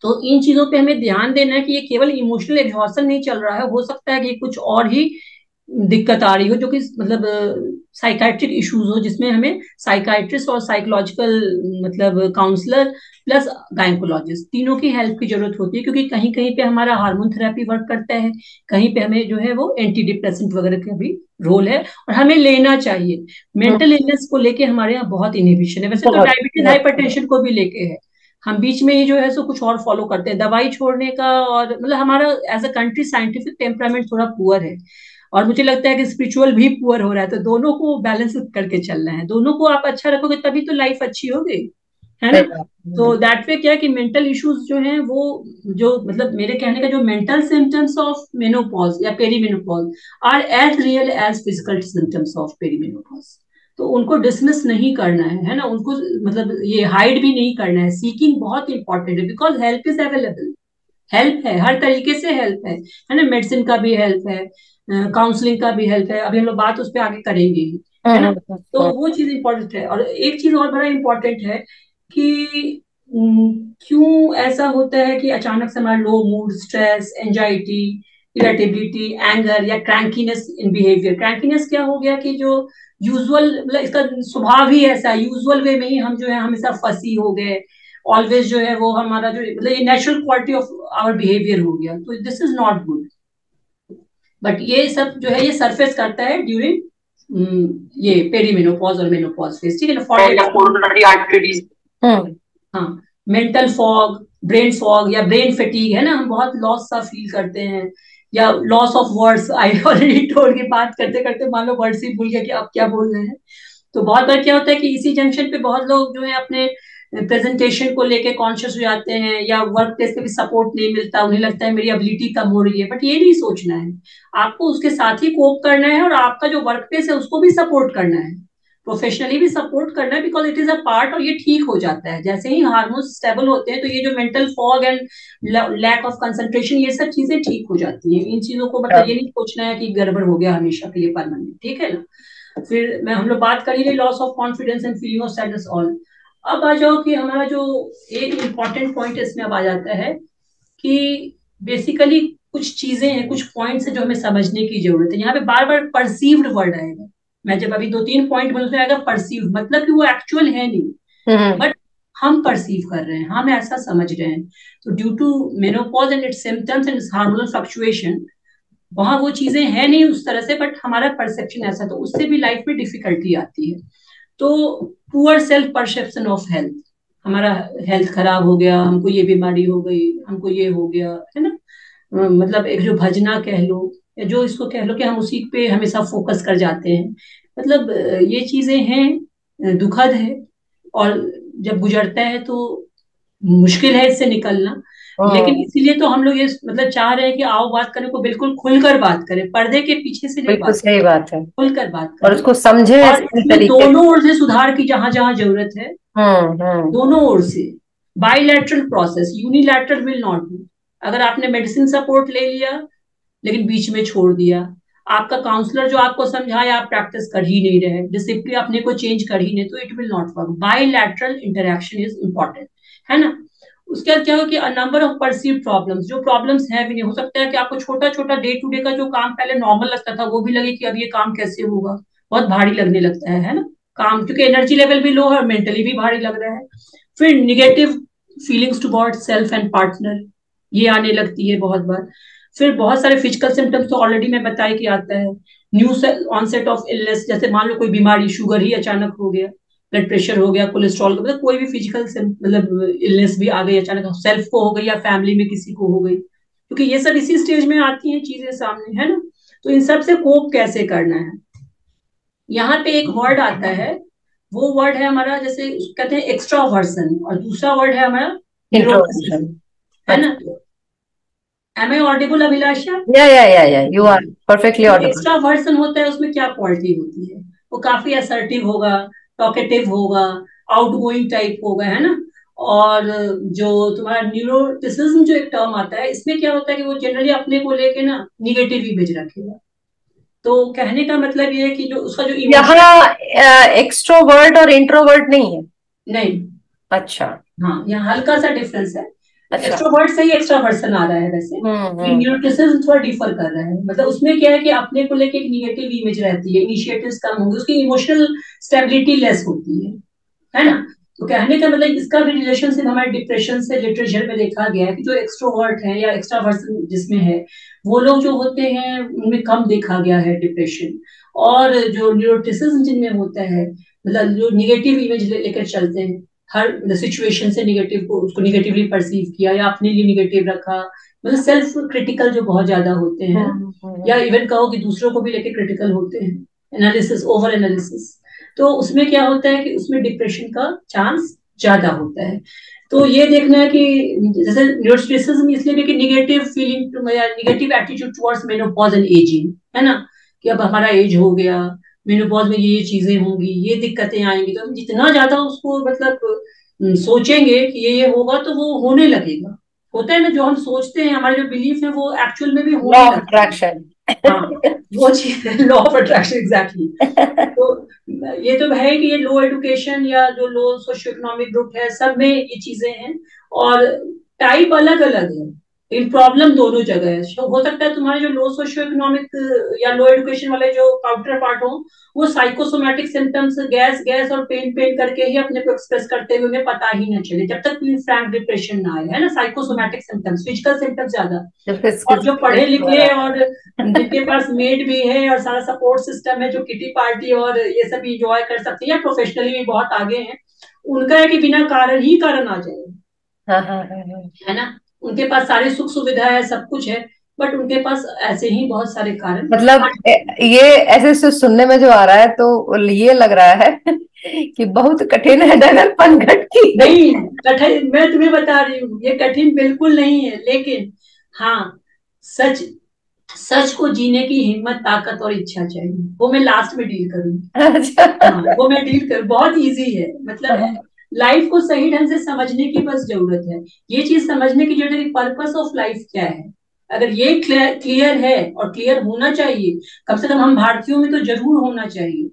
तो इन चीजों पे हमें ध्यान देना है कि ये केवल इमोशनल एग्जॉशन नहीं चल रहा है, हो सकता है कि कुछ और ही दिक्कत आ रही हो, जो कि मतलब साइकाइट्रिक इश्यूज हो, जिसमें हमें साइकाइट्रिस्ट और साइकोलॉजिकल मतलब काउंसलर प्लस गायकोलॉजिस्ट तीनों की हेल्प की जरूरत होती है, क्योंकि कहीं कहीं पे हमारा हार्मोन थेरेपी वर्क करता है, कहीं पे हमें जो है वो एंटी डिप्रेसेंट वगैरह का भी रोल है, और हमें लेना चाहिए। मेंटल हम्म। इलनेस को लेके हमारे यहाँ बहुत इनहिबिशन है, वैसे तो बहुत डायबिटीज बहुत। हाइपरटेंशन को भी लेके है। हम बीच में ही जो है सो कुछ और फॉलो करते हैं, दवाई छोड़ने का, और मतलब हमारा as a country scientific temperament थोड़ा पुअर है, और मुझे लगता है कि स्पिरिचुअल भी पुअर हो रहा है। तो दोनों को बैलेंस करके चलना है, दोनों को आप अच्छा रखोगे तभी तो लाइफ अच्छी होगी, है ना। सही बात तो है। दैट वे क्या है कि मेंटल इश्यूज जो हैं वो, जो मतलब मेरे कहने का जो मेंटल सिम्टम्स ऑफ मेनोपॉज या perimenopause are as real as physical symptoms of perimenopause. तो उनको डिसमिस नहीं करना है ना, उनको मतलब ये हाइड भी नहीं करना है। सीकिंग बहुत इंपॉर्टेंट है, because help is available, help है हर तरीके से, हेल्प है ना। मेडिसिन का भी हेल्प है, काउंसलिंग का भी हेल्प है, अभी हम लोग बात उस पर आगे करेंगे ही, है ना। तो हम्म। वो चीज इंपॉर्टेंट है। और एक चीज और बड़ा इंपॉर्टेंट है कि क्यों ऐसा होता है कि अचानक से हमारा low mood, stress, anxiety, irritability, anger या क्रैंकीनेस इन बिहेवियर। क्रैंकीनेस क्या हो गया कि जो यूजुअल, मतलब इसका स्वभाव ही ऐसा है, यूजुअल वे में ही हम जो है हमेशा फंसी हो गए, ऑलवेज जो है वो हमारा जो मतलब ये natural quality of our behaviour हो गया, तो this is not good. But ये सब जो है ये सरफेस करता है ड्यूरिंग ये पेरीमेनोपॉज और मेनोपॉज फेज, ठीक है ना। फॉर कोरोनरी आर्टरीज, हम्म। हाँ, मेंटल फॉग, ब्रेन फॉग या ब्रेन फटीग, है ना, हम बहुत लॉस सा फील करते हैं, या loss of words. I already told की बात करते करते मान लो वर्ड्स ही भूल गया कि आप क्या बोल रहे हैं। तो बहुत बार क्या होता है कि इसी जंक्शन पे बहुत लोग जो है अपने प्रेजेंटेशन को लेके कॉन्शियस हो जाते हैं, या वर्क प्लेस पे भी सपोर्ट नहीं मिलता, उन्हें लगता है मेरी एबिलिटी कम हो रही है। बट ये नहीं सोचना है, आपको उसके साथ ही कोप करना है, और आपका जो वर्क प्लेस है उसको भी सपोर्ट करना है, प्रोफेशनली भी सपोर्ट करना है, because it is a part. और ये ठीक हो जाता है जैसे ही हार्मोन्स स्टेबल होते हैं, तो ये जो mental fog and lack of concentration, ये सब चीजें ठीक हो जाती हैं। इन चीजों को मतलब ये नहीं सोचना है कि गड़बड़ हो गया हमेशा के लिए परमानेंट, ठीक है ना। फिर मैं हम लोग बात कर ही रहे loss of confidence and feeling of sadness all. अब आ जाओ कि हमारा जो एक इम्पॉर्टेंट पॉइंट इसमें अब आ जाता है कि बेसिकली कुछ चीजें हैं, कुछ पॉइंट्स हैं जो हमें समझने की जरूरत है। यहाँ पे बार बार परसीव्ड वर्ड आएगा। मैं जब अभी 2-3 पॉइंट बोलूँ तो आएगा परसीव्ड, मतलब कि वो एक्चुअल है नहीं, हम्म। बट हम परसीव कर रहे हैं, हम ऐसा समझ रहे हैं। तो due to menopause and its symptoms and its hormonal fluctuation, वहां वो चीजें हैं नहीं उस तरह से, बट हमारा परसेप्शन ऐसा, तो उससे भी लाइफ में डिफिकल्टी आती है। तो poor self perception of health, हमारा हेल्थ खराब हो गया, हमको ये बीमारी हो गई, हमको ये हो गया, है ना। मतलब एक जो भजना कह लो, या जो इसको कह लो कि हम उसी पे हमेशा फोकस कर जाते हैं। मतलब ये चीजें हैं, दुखद है, और जब गुजरता है तो मुश्किल है इससे निकलना। लेकिन हम्म। इसीलिए तो हम लोग ये मतलब चाह रहे हैं कि आओ बात करने को, बिल्कुल खुलकर बात करें, पर्दे के पीछे से नहीं बिल्कुल बात, सही बात है। खुलकर बात और करें। उसको समझे और सही इसमें तरीके से। दोनों ओर से सुधार की जहां जहां जरूरत है, हम्म। दोनों ओर से। Bilateral process, unilateral will not do. अगर आपने मेडिसिन सपोर्ट ले लिया लेकिन बीच में छोड़ दिया, आपका काउंसलर जो आपको समझाया आप प्रैक्टिस कर ही नहीं रहे, डिसिप्लिन अपने को चेंज कर ही नहीं, तो it will not work. Bilateral interaction is important, है ना। उसके बाद क्या हो कि नंबर ऑफ परसीव प्रॉब्लम्स, जो प्रॉब्लम्स है भी नहीं, हो सकता है कि आपको छोटा छोटा डे टू डे का जो काम पहले नॉर्मल लगता था, वो भी लगे कि अब ये काम कैसे होगा, बहुत भारी लगने लगता है ना काम, क्योंकि एनर्जी लेवल भी लो है और मेंटली भी भारी लग रहा है। फिर negative feelings toward self and partner, ये आने लगती है बहुत बार। फिर बहुत सारे फिजिकल सिम्टम्स तो ऑलरेडी मैं बताया कि आता है। न्यू ऑनसेट ऑफ इलनेस, जैसे मान लो कोई बीमारी, शुगर ही अचानक हो गया, ब्लड प्रेशर हो गया, कोलेस्ट्रॉल, मतलब कोई भी फिजिकल मतलब इलनेस भी आ गई अचानक, सेल्फ को हो गई या फैमिली में किसी को हो गई, क्योंकि ये सब इसी स्टेज में आती हैं चीजें सामने, है ना। तो इन सब से कोप कैसे करना है, यहाँ पे एक वर्ड आता है, वो वर्ड है हमारा, जैसे कहते हैं एक्स्ट्रावर्सन, और दूसरा वर्ड है हमारा न्यूरोटिसिज्म, इंट्रोवर्जन। है ना। अच्छा। एम आई ऑडिबल अभिलाषा? या यू आर परफेक्टली जो ऑडिबल। एक्स्ट्रा वर्सन होता है उसमें क्या क्वालिटी होती है, वो काफी असर्टिव होगा, टॉकेटिव होगा, आउटगोइंग टाइप होगा, है ना। और जो तुम्हारा न्यूरोटिसिज्म जो एक टर्म आता है, इसमें क्या होता है कि वो जनरली अपने को लेके ना निगेटिव इमेज रखेगा। तो कहने का मतलब ये है कि जो उसका जो इमोशन, यहाँ एक्सट्रोवर्ट और इंट्रोवर्ट नहीं है? नहीं, अच्छा। हाँ यहाँ हल्का सा डिफरेंस है। अच्छा। एक्सट्रोवर्ट से ही एक्स्ट्रावर्सन आ रहा है वैसे, लेकिन हम्म। न्यूरोटिसिज्म थोड़ा डिफर कर रहा है। मतलब उसमें क्या है कि अपने को लेके एक निगेटिव इमेज रहती है, इनिशिएटिव्स कम होंगे, उसकी इमोशनल स्टेबिलिटी लेस होती है ना। तो कहने का मतलब इसका भी रिलेशनशिप हमारे डिप्रेशन से लिटरेचर में देखा गया है कि जो एक्सट्रोवर्ट है या एक्स्ट्रावर्सन जिसमें है, वो लोग जो होते हैं उनमें कम देखा गया है डिप्रेशन। और जो न्यूरोटिसिज्म जिनमें होता है, मतलब जो निगेटिव इमेज लेकर चलते हैं, हर सिचुएशन से निगेटिव को, उसको निगेटिवली परसीव किया या अपने लिए निगेटिव रखा, मतलब सेल्फ क्रिटिकल जो बहुत ज्यादा होते हैं ना, या इवन कहो कि दूसरों को भी लेके क्रिटिकल होते हैं, एनालिसिस, ओवर एनालिसिस, तो उसमें क्या होता है कि उसमें डिप्रेशन का चांस ज्यादा होता है। तो ये देखना है कि जैसे न्यूरोटिसिज्म इसलिए भी कि निगेटिव फीलिंग या negative attitude towards menopause and ageing, है ना, कि अब हमारा एज हो गया, मेनोपॉज में ये चीजें होंगी, ये दिक्कतें आएंगी, तो हम जितना ज्यादा उसको मतलब सोचेंगे कि ये होगा, तो वो होने लगेगा। होता है ना, जो हम सोचते हैं, हमारे जो बिलीफ है, वो एक्चुअल में भी लॉ होने ऑफ लगते हैं। अट्रैक्शन। हाँ, वो चीज है, लॉ ऑफ अट्रैक्शन, एग्जैक्टली। तो ये तो है कि ये लो एजुकेशन या जो लो सोशियो इकोनॉमिक ग्रुप है, सब में ये चीजें हैं, और टाइप अलग अलग है, इन प्रॉब्लम दोनों जगह है। हो सकता है तुम्हारे जो लो सोशियो इकोनॉमिक या लो एजुकेशन वाले जो काउंटर पार्ट हो, वो साइकोसोमैटिक सिम्टम्स, गैस गैस और पेन पेन करके ही अपने को एक्सप्रेस करते हुए उन्हें पता ही ना चले, जब तक फ्रैंक डिप्रेशन ना आए, है ना। साइकोसोमैटिक सिम्टम्स, फिजिकल सिम्टम्स ज्यादा। और जो पढ़े लिखे और जिनके पास मेड भी है और सारा सपोर्ट सिस्टम है, जो किटी पार्टी और ये सब इंजॉय कर सकते हैं या प्रोफेशनली भी बहुत आगे हैं, उनका है कि बिना कारण ही कारण आ जाए, हाँ हाँ हाँ हाँ। है ना। उनके पास सारी सुख सुविधा है, सब कुछ है, बट उनके पास ऐसे ही बहुत सारे कारण। मतलब ये ऐसे से सुनने में जो आ रहा है तो ये लग रहा है कि बहुत कठिन है डगर पनघट की। नहीं, कठिन मैं तुम्हें बता रही हूँ, ये कठिन बिल्कुल नहीं है, लेकिन हाँ, सच सच को जीने की हिम्मत, ताकत और इच्छा चाहिए। वो मैं लास्ट में डील करूंगी। अच्छा। हाँ, वो मैं डील कर, बहुत इजी है, मतलब लाइफ को सही ढंग से समझने की बस जरूरत है। ये चीज समझने की जरूरत है कि पर्पस ऑफ लाइफ क्या है। अगर ये क्लियर है, और क्लियर होना चाहिए, कम से कम हम भारतीयों में तो जरूर होना चाहिए।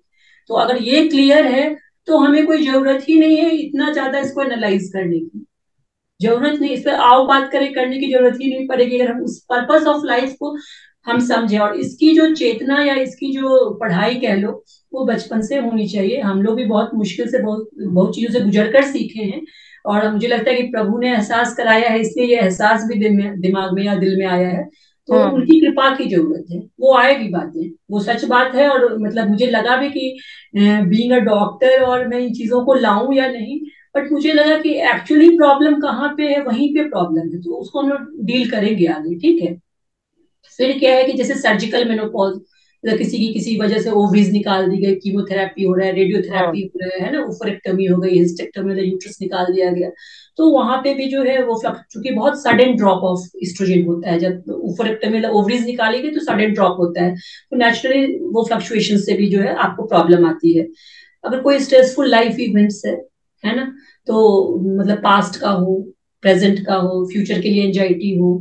तो अगर ये क्लियर है, तो हमें कोई जरूरत ही नहीं है इतना ज्यादा इसको एनालाइज करने की। जरूरत नहीं, इस पर आओ बात करें, करने की जरूरत ही नहीं पड़ेगी, अगर हम उस पर्पस ऑफ लाइफ को हम समझे। और इसकी जो चेतना या इसकी जो पढ़ाई कह लो, वो बचपन से होनी चाहिए। हम लोग भी बहुत मुश्किल से, बहुत बहुत चीजों से गुजर कर सीखे हैं। और मुझे लगता है कि प्रभु ने एहसास कराया है, इसलिए ये एहसास भी दिमाग में या दिल में आया है। तो हम्म। उनकी कृपा की जरूरत है, वो आएगी बातें, वो सच बात है। और मतलब मुझे लगा भी कि बीइंग अ डॉक्टर और मैं इन चीजों को लाऊं या नहीं, बट मुझे लगा कि एक्चुअली प्रॉब्लम कहाँ पे है, वहीं पे प्रॉब्लम है, तो उसको हम लोग डील करेंगे आगे, ठीक है। फिर क्या है कि जैसे सर्जिकल मेनोपॉज, मतलब किसी की किसी वजह से ओवरीज निकाल दी गई, कीमोथेरेपी हो रहा है, रेडियोथेरेपी हम्म। हो रहा है ना, ओफरेक्टमी हो गई, हिस्टेक्टमी, मतलब यूट्रस निकाल दिया गया। तो वहां पे भी जो है वो चूंकि बहुत सडन ड्रॉप ऑफ एस्ट्रोजन होता है, जब ओफरेक्टमी मतलब ओवरीज निकाली गई तो सडन ड्रॉप होता है, तो नेचुरली वो फ्लक्चुएशन से भी जो है आपको प्रॉब्लम आती है। अगर कोई स्ट्रेसफुल लाइफ इवेंट्स है ना, तो मतलब पास्ट का हो, प्रेजेंट का हो, फ्यूचर के लिए एंजाइटी हो,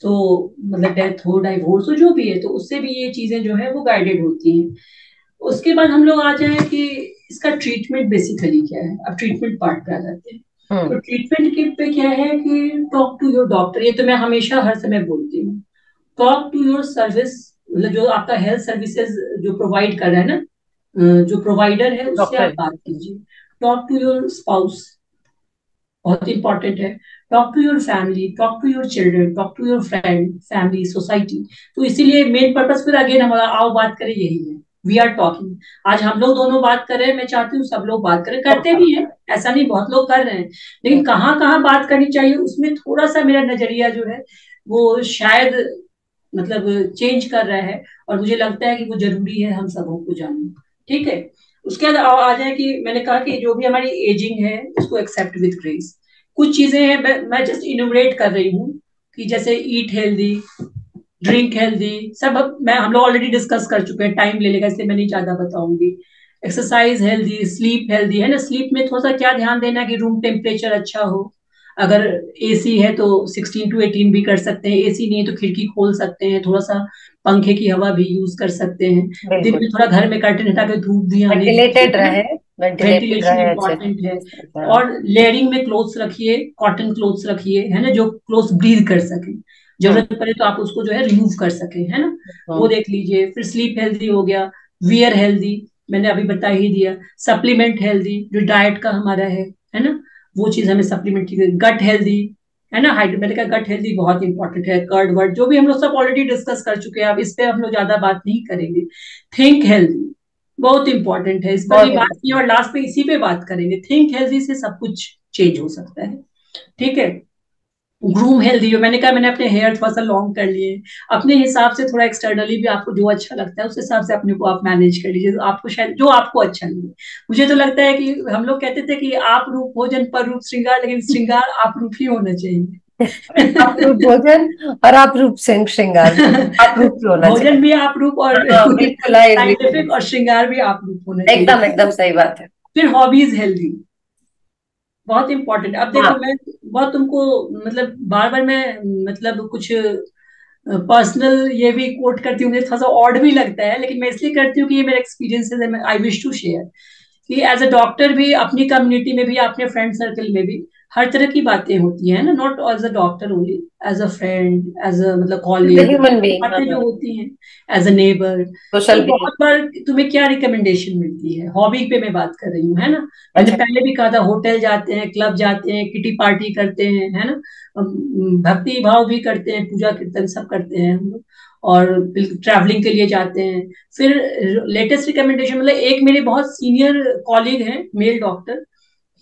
तो मतलब डेथ हो, डाइवोर्स हो, जो भी है, तो उससे भी ये चीजें जो है वो गाइडेड होती हैं। उसके बाद हम लोग आ जाए कि इसका ट्रीटमेंट बेसिकली क्या है। अब ट्रीटमेंट पार्ट पे आ जाते हैं। तो हम्म। ट्रीटमेंट के पे क्या है कि टॉक टू योर डॉक्टर, ये तो मैं हमेशा हर समय बोलती हूँ। टॉक टू योर सर्विस, मतलब जो आपका हेल्थ सर्विसेज जो प्रोवाइड कर रहा है ना, जो प्रोवाइडर है, उससे आप डॉक्टर। बात कीजिए। टॉक टू योर स्पाउस, बहुत इंपॉर्टेंट है। Talk to your family, talk to your children, talk to your friend, family, society. तो इसीलिए मेन पर्पस फिर अगेन हमारा आओ बात करें यही है। We are talking. आज हम लोग दोनों बात कर रहे हैं, मैं चाहती हूँ सब लोग बात करें, करते भी हैं, ऐसा नहीं, बहुत लोग कर रहे हैं, लेकिन कहाँ कहाँ बात करनी चाहिए, उसमें थोड़ा सा मेरा नजरिया जो है वो शायद मतलब चेंज कर रहा है। और मुझे लगता है कि वो जरूरी है हम सबों को जानना, ठीक है। उसके बाद आ जाए कि मैंने कहा कि जो भी हमारी एजिंग है उसको एक्सेप्ट विद ग्रेस। कुछ चीजें हैं, मैं जस्ट इन्यूमरेट कर रही हूँ, कि जैसे ईट हेल्दी, ड्रिंक हेल्दी, सब मैं हम लोग ऑलरेडी डिस्कस कर चुके हैं, टाइम ले लेगा इसलिए मैं नहीं ज्यादा बताऊंगी। एक्सरसाइज हेल्दी, स्लीप हेल्दी, है ना। स्लीप में थोड़ा सा क्या ध्यान देना है कि रूम टेम्परेचर अच्छा हो। अगर एसी है तो 16 to 18 भी कर सकते हैं, एसी नहीं है तो खिड़की खोल सकते हैं, थोड़ा सा पंखे की हवा भी यूज कर सकते हैं। दिन बिल्कुल। में थोड़ा घर में कर्टेन हटा के धूप भी आने दीजिए, वेंटिलेटेड है ना। रहे। वेंटिलेटेड वेंटिलेशन रहे अच्छे इंपॉर्टेंट है। से। और लेयरिंग में क्लोथ्स रखिए, कॉटन क्लोथ्स रखिए, है ना, जो क्लोथ्स ब्रीथ कर सके, हम्म। जरूरत पड़े तो आप उसको जो है रिमूव कर सके, है ना। वो हम्म। देख लीजिए। फिर स्लीप हेल्दी हो गया, वियर हेल्दी, मैंने अभी बता ही दिया। सप्लीमेंट हेल्दी, जो डाइट का हमारा है ना, वो चीज हमें सप्लीमेंट की। गट हेल्दी, है ना, हाइड्रो, मैंने कहा गट हेल्दी बहुत इंपॉर्टेंट है। कर्ड वर्ड जो भी हम लोग सब ऑलरेडी डिस्कस कर चुके हैं, अब इस पे हम लोग ज्यादा बात नहीं करेंगे। थिंक हेल्दी बहुत इंपॉर्टेंट है, इस पर भी बहुत बात की, important। और लास्ट पे इसी पे बात करेंगे। थिंक हेल्दी से सब कुछ चेंज हो सकता है, ठीक है। ग्रूम हेल्दी, जो मैंने कहा, मैंने अपने हेयर थोड़ा सा लॉन्ग कर लिए, अपने हिसाब से थोड़ा एक्सटर्नली भी आपको जो अच्छा लगता है उस हिसाब से अपने को आप मैनेज कर लीजिए, तो आपको शायद जो आपको अच्छा लगे। मुझे तो लगता है कि हम लोग कहते थे कि आप रूप भोजन पर रूप श्रृंगार, लेकिन श्रृंगार आप रूप ही होना चाहिए। आप रूप भोजन और आप रूप सिंह श्रृंगार भी आप रूप भी होना भोजन चाहिए। भी आप रूप, और हाँ बिल्कुल, आई एग्री। साइंटिफिक, और श्रृंगार भी आप रूप होना एकदम चाहिए। एकदम सही बात है। फिर हॉबीज हेल्दी, बहुत इंपॉर्टेंट। अब देखो, हाँ। मैं बहुत तुमको मतलब बार बार मैं मतलब कुछ पर्सनल ये भी कोट करती हूँ, मुझे थोड़ा सा ऑड भी लगता है, लेकिन मैं इसलिए करती हूँ कि ये मेरा एक्सपीरियंस है, आई विश टू शेयर। कि एज अ डॉक्टर भी अपनी कम्युनिटी में भी, अपने फ्रेंड सर्कल में भी हर तरह की बातें होती हैं ना, not as a doctor only, as a friend, as a मतलब कॉलीग, ह्यूमन बीइंग। बातें जो होती हैं, एज अ नेबर। तो सोशल बीइंग। बहुत बार तुम्हें क्या रिकमेंडेशन मिलती है, हॉबी पे मैं बात कर रही हूँ, है ना। मैंने अच्छा। पहले भी कहा था, होटल जाते हैं, क्लब जाते हैं, किटी पार्टी करते हैं, है ना, भक्ति भाव भी करते हैं, पूजा कीर्तन सब करते हैं हम लोग, और ट्रैवलिंग के लिए जाते हैं। फिर लेटेस्ट रिकमेंडेशन, मतलब एक मेरे बहुत सीनियर कॉलीग हैं, मेल डॉक्टर,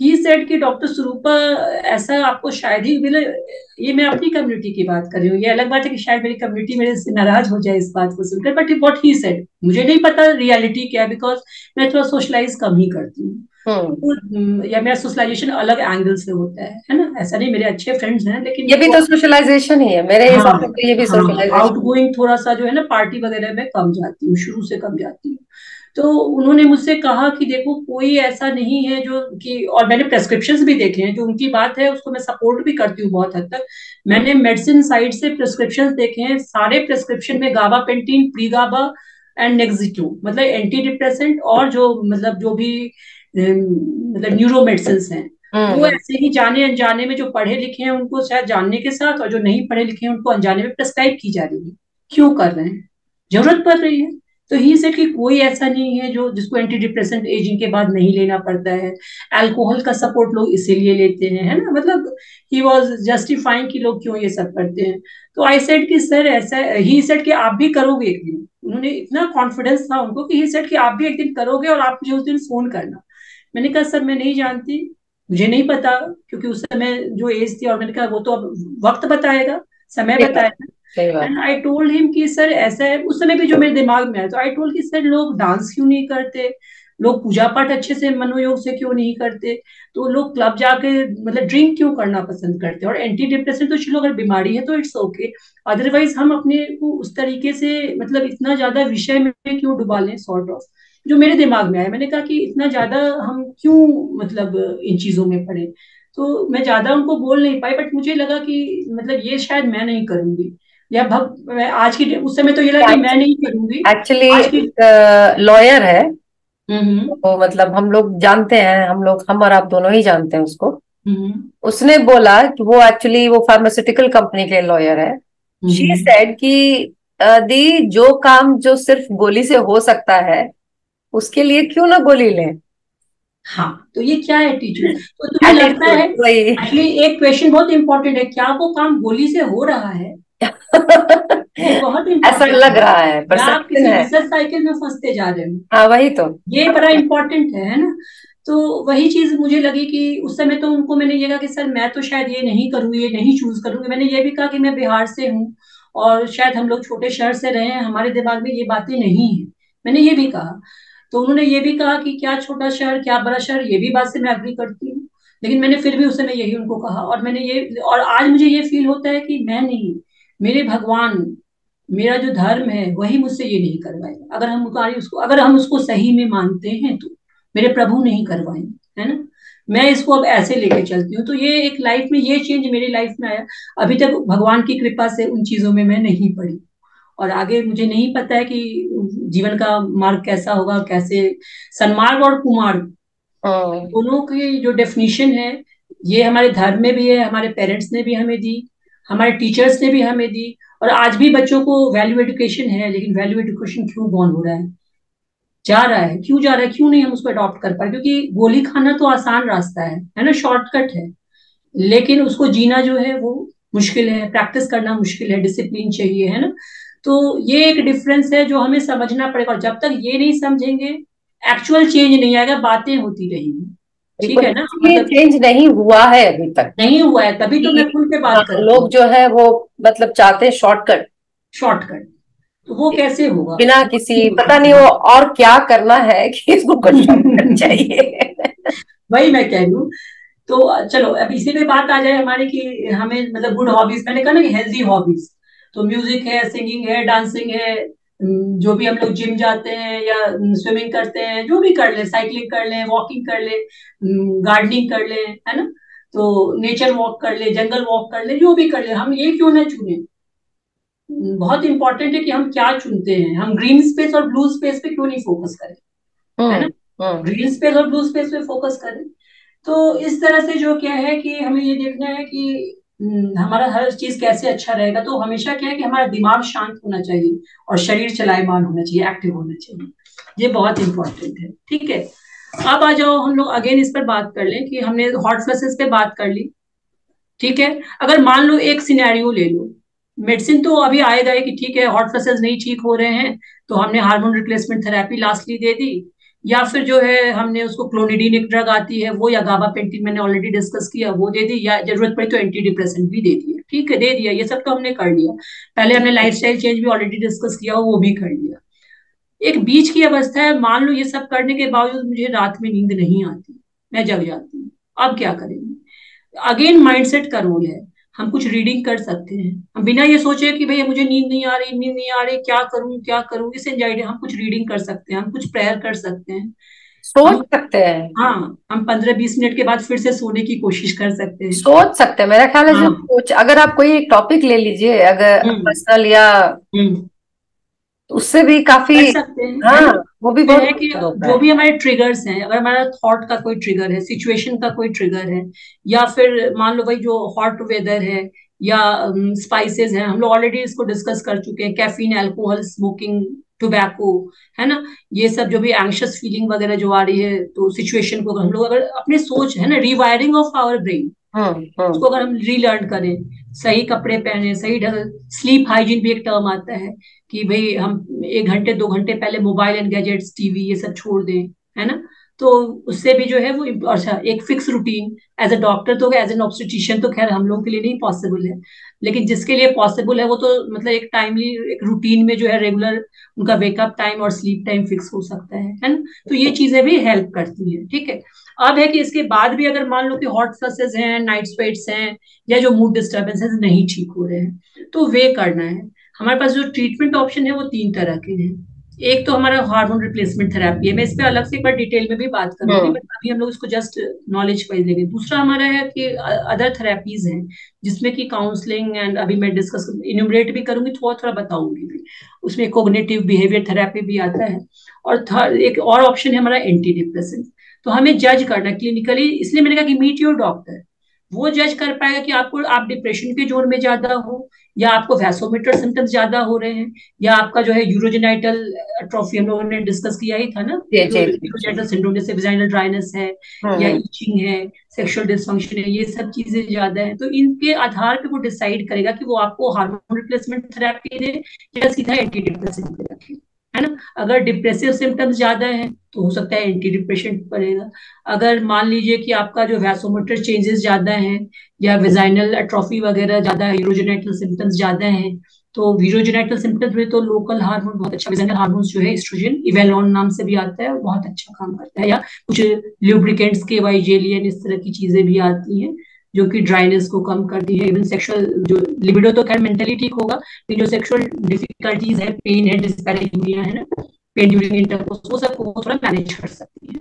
ही सेड कि डॉक्टर स्वरूपा, ऐसा आपको शायद ही मिले। ये मैं अपनी कम्युनिटी की बात कर रही हूँ, ये अलग बात है कि शायद मेरी कम्युनिटी मेरे से नाराज हो जाए इस बात को सुनकर, बट व्हाट ही सेड मुझे नहीं पता रियलिटी क्या है, बिकॉज मैं थोड़ा सोशलाइज कम ही करती हूँ। हम्म। या मेरा सोशलाइजेशन अलग एंगल से होता है ना, ऐसा नहीं, मेरे अच्छे फ्रेंड्स हैं लेकिन ये मैं भी तो थोड़ा, सोशलाइजेशन ही है मेरे हाँ हिसाब से, तो ये भी हाँ, आउट सोशलाइजेशन। गोइंग थोड़ा सा जो है ना, पार्टी वगैरह में कम जाती हूँ, शुरू से कम जाती हूँ। तो उन्होंने मुझसे कहा कि देखो कोई ऐसा नहीं है जो कि, और मैंने प्रेस्क्रिप्शंस भी देखे हैं, जो उनकी बात है उसको मैं सपोर्ट भी करती हूँ बहुत हद तक। मैंने मेडिसिन साइड से प्रेस्क्रिप्शंस देखे हैं, सारे प्रेस्क्रिप्शन में गाबापेंटिन, प्रीगाबा एंड नेक्सिटू, मतलब एंटी डिप्रेसेंट, और जो मतलब जो भी मतलब न्यूरो मेडिसिन हैं, वो हम्म। ऐसे ही जाने अनजाने में, जो पढ़े लिखे हैं उनको शायद जानने के साथ, और जो नहीं पढ़े लिखे हैं उनको अनजाने में प्रेस्क्राइब की जा रही है। क्यों कर रहे हैं? जरूरत पड़ रही है। तो ही सेड कि कोई ऐसा नहीं है जो जिसको एंटी डिप्रेसेंट एजिंग के बाद नहीं लेना पड़ता है। अल्कोहल का सपोर्ट लोग इसीलिए लेते हैं, है ना, मतलब ही वॉज जस्टिफाइंग कि लोग क्यों ये सब करते हैं। तो आई सेड कि सर ऐसा, ही सेड कि आप भी करोगे एक दिन। उन्होंने इतना कॉन्फिडेंस था उनको कि ही सेड कि आप भी एक दिन करोगे और आप मुझे उस दिन फोन करना। मैंने कहा सर मैं नहीं जानती, मुझे नहीं पता, क्योंकि उस समय जो एज थी, और मैंने कहा वो तो अब वक्त बताएगा, समय सही बात। बताएगा। सही बात। एंड आई टोल्ड हिम कि सर ऐसा है, उस समय भी जो मेरे दिमाग में आया, तो आई टोल्ड कि सर लोग डांस क्यों नहीं करते, लोग पूजा पाठ अच्छे से मनोयोग से क्यों नहीं करते, तो लोग क्लब जाके मतलब ड्रिंक क्यों करना पसंद करते हैं, और एंटी डिप्रेशन तो चलो अगर बीमारी है तो इट्स ओके, अदरवाइज हम अपने को उस तरीके से मतलब इतना ज्यादा विषय में क्यों डुबा लें, सॉर्ट ऑफ। जो मेरे दिमाग में आया, मैंने कहा कि इतना ज्यादा हम क्यों मतलब इन चीजों में पड़े। तो मैं ज्यादा उनको बोल नहीं पाई, बट मुझे लगा कि मतलब ये शायद मैं नहीं करूंगी, या मैं आज की उस समय तो ये लगा कि मैं नहीं करूंगी। एक्चुअली आज की, लॉयर है, हम्म तो मतलब हम लोग जानते हैं, हम और आप दोनों ही जानते हैं उसको। हम्म उसने बोला कि वो एक्चुअली वो फार्मास्यूटिकल कंपनी के लॉयर है। शी हम्म सेड कि दी जो काम जो सिर्फ गोली से हो सकता है, उसके लिए क्यों ना गोली लें। हाँ, तो ये क्या एटीट्यूड, तो तुम्हें लगता है, एटीट्यूड वही। एक्चुअली एक क्वेश्चन बहुत इंपॉर्टेंट है, क्या वो काम गोली से हो रहा है? ये बहुत ऐसा इंपॉर्टेंट लग है। रहा है, या आप परसेप्शन किसी है। विशेष साइकिल में फंसते जा रहे हो, हाँ वही तो। ये बड़ा इंपॉर्टेंट है ना। तो वही चीज मुझे लगी कि उस समय तो उनको मैंने ये कहा कि सर मैं तो शायद ये नहीं करूंगी, ये नहीं चूज करूंगी। मैंने ये भी कहा कि मैं बिहार से हूँ, और शायद हम लोग छोटे शहर से रहे हैं, हमारे दिमाग में ये बातें नहीं है, मैंने ये भी कहा। तो उन्होंने ये भी कहा कि क्या छोटा शहर क्या बड़ा शहर, ये भी बात से मैं अग्री करती हूँ। लेकिन मैंने फिर भी उस समय यही उनको कहा, और मैंने ये, और आज मुझे ये फील होता है कि मैं नहीं, मेरे भगवान, मेरा जो धर्म है वही मुझसे ये नहीं करवाएगा। अगर हम उसको सही में मानते हैं तो मेरे प्रभु नहीं करवाएंगे, है ना। मैं इसको अब ऐसे लेके चलती हूँ, तो ये एक लाइफ में ये चेंज मेरी लाइफ में आया। अभी तक भगवान की कृपा से उन चीजों में मैं नहीं पड़ी, और आगे मुझे नहीं पता है कि जीवन का मार्ग कैसा होगा, कैसे सन्मार्ग और कुमार्ग हम्म। दोनों की जो डेफिनेशन है, ये हमारे धर्म में भी है, हमारे पेरेंट्स ने भी हमें दी, हमारे टीचर्स ने भी हमें दी। और आज भी बच्चों को वैल्यू एजुकेशन है, लेकिन वैल्यू एजुकेशन क्यों बॉन्ड हो रहा है, जा रहा है, क्यों जा रहा है, क्यों नहीं हम उसको अडॉप्ट कर पाए? क्योंकि गोली खाना तो आसान रास्ता है ना, शॉर्टकट है, लेकिन उसको जीना जो है वो मुश्किल है, प्रैक्टिस करना मुश्किल है, डिसिप्लिन चाहिए, है ना। तो ये एक डिफरेंस है जो हमें समझना पड़ेगा, और जब तक ये नहीं समझेंगे एक्चुअल चेंज नहीं आएगा, बातें होती रहेंगी। ठीक बिल्कुल, है ना, इसलिए मतलब चेंज नहीं हुआ है अभी तक। नहीं हुआ है, तभी तो मैं कि खुल के हाँ, बात करती लोग हूँ। जो है वो मतलब चाहते हैं शॉर्टकट, शॉर्टकट, तो वो कैसे होगा? बिना वो नहीं किसी हो पता नहीं सकता। वो और क्या करना है कि इसको कुछ शॉर्टकट चाहिए। वही मैं कह रही हूँ। तो चलो अब इसी पे बात आ जाए हमारे कि हमें मतलब गुड हॉबीज, मैंने कहा ना कि हेल्दी हॉबीज, तो म्यूजिक है, सिंगिंग है, डांसिंग है, जो भी हम लोग जिम जाते हैं या स्विमिंग करते हैं, जो भी कर ले, साइकिलिंग कर ले, वॉकिंग कर ले, गार्डनिंग कर ले, है ना, तो नेचर वॉक कर ले, जंगल वॉक कर ले, जो भी कर ले, हम ये क्यों ना चुने। बहुत इंपॉर्टेंट है कि हम क्या चुनते हैं, हम ग्रीन स्पेस और ब्लू स्पेस पे क्यों नहीं फोकस करें, है ना, हम्म। हम्म। ग्रीन स्पेस और ब्लू स्पेस पे फोकस करें। तो इस तरह से जो क्या है कि हमें ये देखना है कि हमारा हर चीज कैसे अच्छा रहेगा। तो हमेशा क्या है कि हमारा दिमाग शांत होना चाहिए, और शरीर चलायमान होना चाहिए, एक्टिव होना चाहिए, ये बहुत इंपॉर्टेंट है। ठीक है, अब आ जाओ हम लोग अगेन इस पर बात कर लें कि हमने हॉट फ्लसेस पे बात कर ली। ठीक है, अगर मान लो एक सिनेरियो ले लो, मेडिसिन तो अभी आएगा ही कि ठीक है हॉट फ्लसेस नहीं ठीक हो रहे हैं, तो हमने हार्मोन रिप्लेसमेंट थेरेपी लास्टली दे दी, या फिर जो है हमने उसको क्लोनिडीन एक ड्रग आती है वो, या गाबापेंटिन मैंने ऑलरेडी डिस्कस किया वो दे दी, या जरूरत पड़ी तो एंटी डिप्रेसेंट भी दे दिया। ठीक है, दे दिया, ये सब तो हमने कर लिया। पहले हमने लाइफस्टाइल चेंज भी ऑलरेडी डिस्कस किया, वो भी कर लिया। एक बीच की अवस्था है, मान लो ये सब करने के बावजूद मुझे रात में नींद नहीं आती, मैं जग जाती हूँ। अब क्या करेंगे? अगेन माइंडसेट का रोल है। हम कुछ रीडिंग कर सकते हैं, हम बिना ये सोचे कि भैया मुझे नींद नहीं आ रही, नींद नहीं आ रही, क्या करूं क्या करूं, इस एंजाइटी, हम कुछ रीडिंग कर सकते हैं, हम कुछ प्रेयर कर सकते हैं। सोच हम, सकते हैं। हाँ, हम 15-20 मिनट के बाद फिर से सोने की कोशिश कर सकते हैं। सोच सकते हैं, मेरा ख्याल है जो हाँ। सोच, अगर आप कोई एक टॉपिक ले लीजिए, अगर हम्म। पर्सनल या, हम्म। तो उससे भी काफी, कर सकते हैं, है हाँ, ना। वो भी ये बहुत है कि बेहतर होता जो है। भी हमारे ट्रिगर्स हैं, अगर हमारा थॉट का कोई ट्रिगर है, सिचुएशन का कोई ट्रिगर है, या फिर मान लो भाई जो हॉट वेदर है, या स्पाइसेस हैं, हम लोग ऑलरेडी इसको डिस्कस कर चुके हैं, कैफीन, अल्कोहल, स्मोकिंग, टोबैको, है ना। ये सब जो भी एंग्शियस फीलिंग वगैरह जो आ रही है, तो सिचुएशन को हम लोग अगर अपने सोच है ना, रिवायरिंग ऑफ आवर ब्रेन, हम्म। उसको अगर हम रीलर्न करें, सही कपड़े पहने, सही ढंग, स्लीप हाइजीन भी एक टर्म आता है कि भाई हम 1 घंटे 2 घंटे पहले मोबाइल एंड गैजेट्स, टीवी, ये सब छोड़ दें, है ना। तो उससे भी जो है वो अच्छा, एक fix routine, as a doctor तो, एज एन ऑब्स्टेट्रिशियन तो खैर हम लोग के लिए नहीं पॉसिबल है, लेकिन जिसके लिए पॉसिबल है वो तो मतलब एक टाइमली, एक रूटीन में जो है रेगुलर उनका वेकअप टाइम और स्लीप टाइम फिक्स हो सकता है ना। तो ये चीजें भी हेल्प करती है। ठीक है। अब है कि इसके बाद भी अगर मान लो कि हॉट फ्लसेस हैं, नाइट स्वेट्स हैं, या जो मूड डिस्टर्बेंसेस नहीं ठीक हो रहे हैं, तो वे करना है। हमारे पास जो ट्रीटमेंट ऑप्शन है वो 3 तरह के हैं। एक तो हमारा हार्मोन रिप्लेसमेंट थेरेपी है, मैं इस पे अलग से एक बार डिटेल में भी बात करूंगी, हम्म बट अभी हम लोग इसको जस्ट नॉलेज वाइज लेंगे। दूसरा हमारा है कि अदर थेरेपीज हैं, जिसमें कि काउंसलिंग एंड, अभी मैं डिस्कस इन्यूमरेट भी करूंगी, थोड़ा थोड़ा बताऊंगी भी। उसमें कोग्निटिव बिहेवियर थेरेपी भी आता है। और थर्ड एक और ऑप्शन है हमारा एंटी डिप्रेसेंट। तो हमें जज करना क्लिनिकली, इसलिए मैंने कहा कि मीट योर डॉक्टर। वो जज कर पाएगा कि आपको, आप डिप्रेशन के जोन में ज्यादा हो, या आपको वैसोमीटर सिम्टम्स ज्यादा हो रहे हैं, या आपका जो है यूरोजेनाइटल एट्रोफी, हम लोगों ने डिस्कस किया ही था ना, जी जो जी जी जी। यूरोजेनाइटल सिंड्रोम, जैसे विजाइनल ड्राइनेस है, या हम्म। ईचिंग है, सेक्सुअल डिसफंक्शन है, ये सब चीजें ज्यादा है, तो इनके आधार पे वो डिसाइड करेगा कि वो आपको हार्मोन रिप्लेसमेंट थेरेपी दे, या सीधा एंटी डिप्रेसेंट पे रखे, है ना। अगर डिप्रेसिव सिम्टम्स ज्यादा है तो हो सकता है एंटी डिप्रेशन पड़ेगा। अगर मान लीजिए कि आपका जो वैसोमोटर चेंजेस ज्यादा हैं, या वेजाइनल एट्रोफी वगैरह ज्यादा है, यूरोजेनाइटल सिम्टम्स ज्यादा हैं, तो यूरोजेनाइटल सिम्टम्स में तो लोकल हार्मोन बहुत अच्छा, वेजाइनल हार्मोन जो है एस्ट्रोजन, इवेलॉन नाम से भी आता है, वो बहुत अच्छा काम करता है। या कुछ ल्यूब्रिकेंट्स के, वाइजेलियन, इस तरह की चीजें भी आती हैं, जो कि ड्राइनेस को कम करती है। इवन सेक्सुअल जो लिबिडो तो खैर मेंटली ठीक होगा, लेकिन जो सेक्सुअल डिफिकल्टीज है, पेन है, डिस्पैरेन्यूरिया है ना, पेन ड्यूरिंग इंटरकोर्स, वो सब को थोड़ा मैनेज कर सकती है।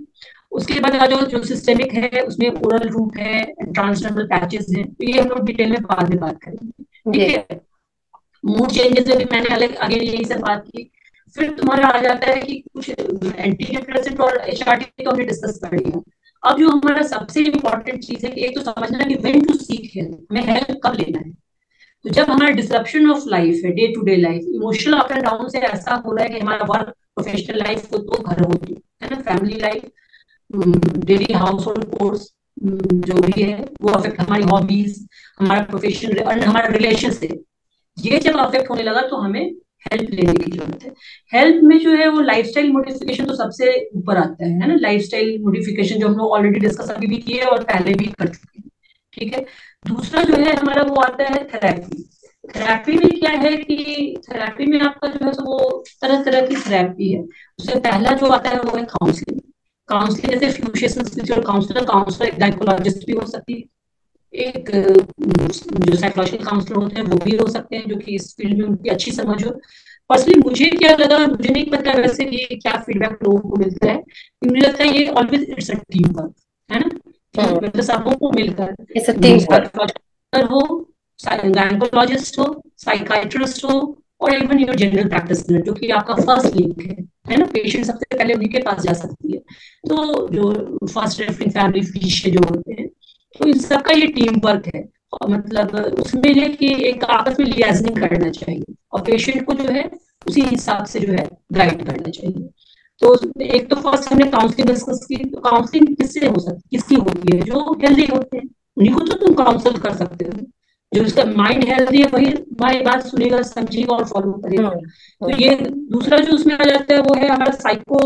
उसके बाद जो जो सिस्टेमिक है, उसमें ओरल रूट है, ट्रांसडर्मल पैचेस हैं, तो ये हम लोग डिटेल में बाद में बात करेंगे। जी। ठीक है। मूड चेंजेस में भी मैंने अलग आगे यही सब बात की। फिर तुम्हारा आ जाता है कि कुछ एंटी डिप्रेसेंट और एचआरटी तो हमने डिस्कस कर लिया। अब जो हमारा सबसे इम्पोर्टेंट चीज है कि एक तो समझना कि व्हेन टू सीक हेल्प, हमें हेल्प कब लेना है। तो जब हमारा डिसरप्शन ऑफ लाइफ है, day to day life, emotional up and down से ऐसा हो रहा है कि हमारा वर्क, प्रोफेशनल लाइफ हो तो घर होती है ना, family life, daily house hold course, जो भी है वो अफेक्ट, हमारी हॉबीज, हमारा प्रोफेशन और हमारा रिलेशनशिप, ये जब अफेक्ट होने लगा तो हमें हेल्प लेने की जरूरत है। हेल्प में जो है वो लाइफस्टाइल मॉडिफिकेशन तो सबसे ऊपर आता है ना, लाइफस्टाइल मॉडिफिकेशन जो हम लोग ऑलरेडी डिस्कस अभी भी किए और पहले भी कर चुके हैं। ठीक है। दूसरा जो है हमारा वो आता है थेरेपी। थेरेपी में क्या है कि थेरेपी में आपका जो है वो तरह तरह की थेरेपी है। उससे पहला जो आता है वो है काउंसलिंग। काउंसलिंग जैसे फ्यूचर स्पिरिचुअल काउंसलर, काउंसलर गायकोलॉजिस्ट भी हो सकती है, एक जो साइकोलॉजिकल काउंसलर होते हैं वो भी हो सकते हैं, जो कि इस फील्ड में उनकी अच्छी समझ हो। पर्सनली मुझे क्या लगा, मुझे नहीं पता वैसे ये क्या फीडबैक लोगों को मिलता है, मुझे लगता है ये always it's a team work, है ना। मतलब सबों को मिलकर, it's a team work. Psychologist हो, गायकोलॉजिस्ट हो, साइकाइट्रिस्ट हो, और इवन योर जनरल प्रैक्टिशनर, जो कि आपका फर्स्ट लिंक है ना, पेशेंट सबसे पहले उन्हीं के पास जा सकती है। तो जो फर्स्ट रेफरिंग फैमिली फिजिशियन जो होते हैं, तो इन सबका ये टीम वर्क है। और मतलब उसमें है कि एक आपस में लियाजनिंग करना चाहिए, और पेशेंट को जो है उसी हिसाब से जो है गाइड करना चाहिए। तो एक तो फर्स्ट हमने काउंसलिंग डिस्कस की, तो काउंसलिंग किससे हो सकती, किसकी होती है, जो हेल्दी होते हैं उन्हीं को तो तुम काउंसल कर सकते हो। जो उसका माइंड हेल्दी है वही हमारी बात सुनेगा, समझेगा और फॉलो करेगा। तो हम्म। ये दूसरा जो उसमें आ जाता है वो है हमारा साइको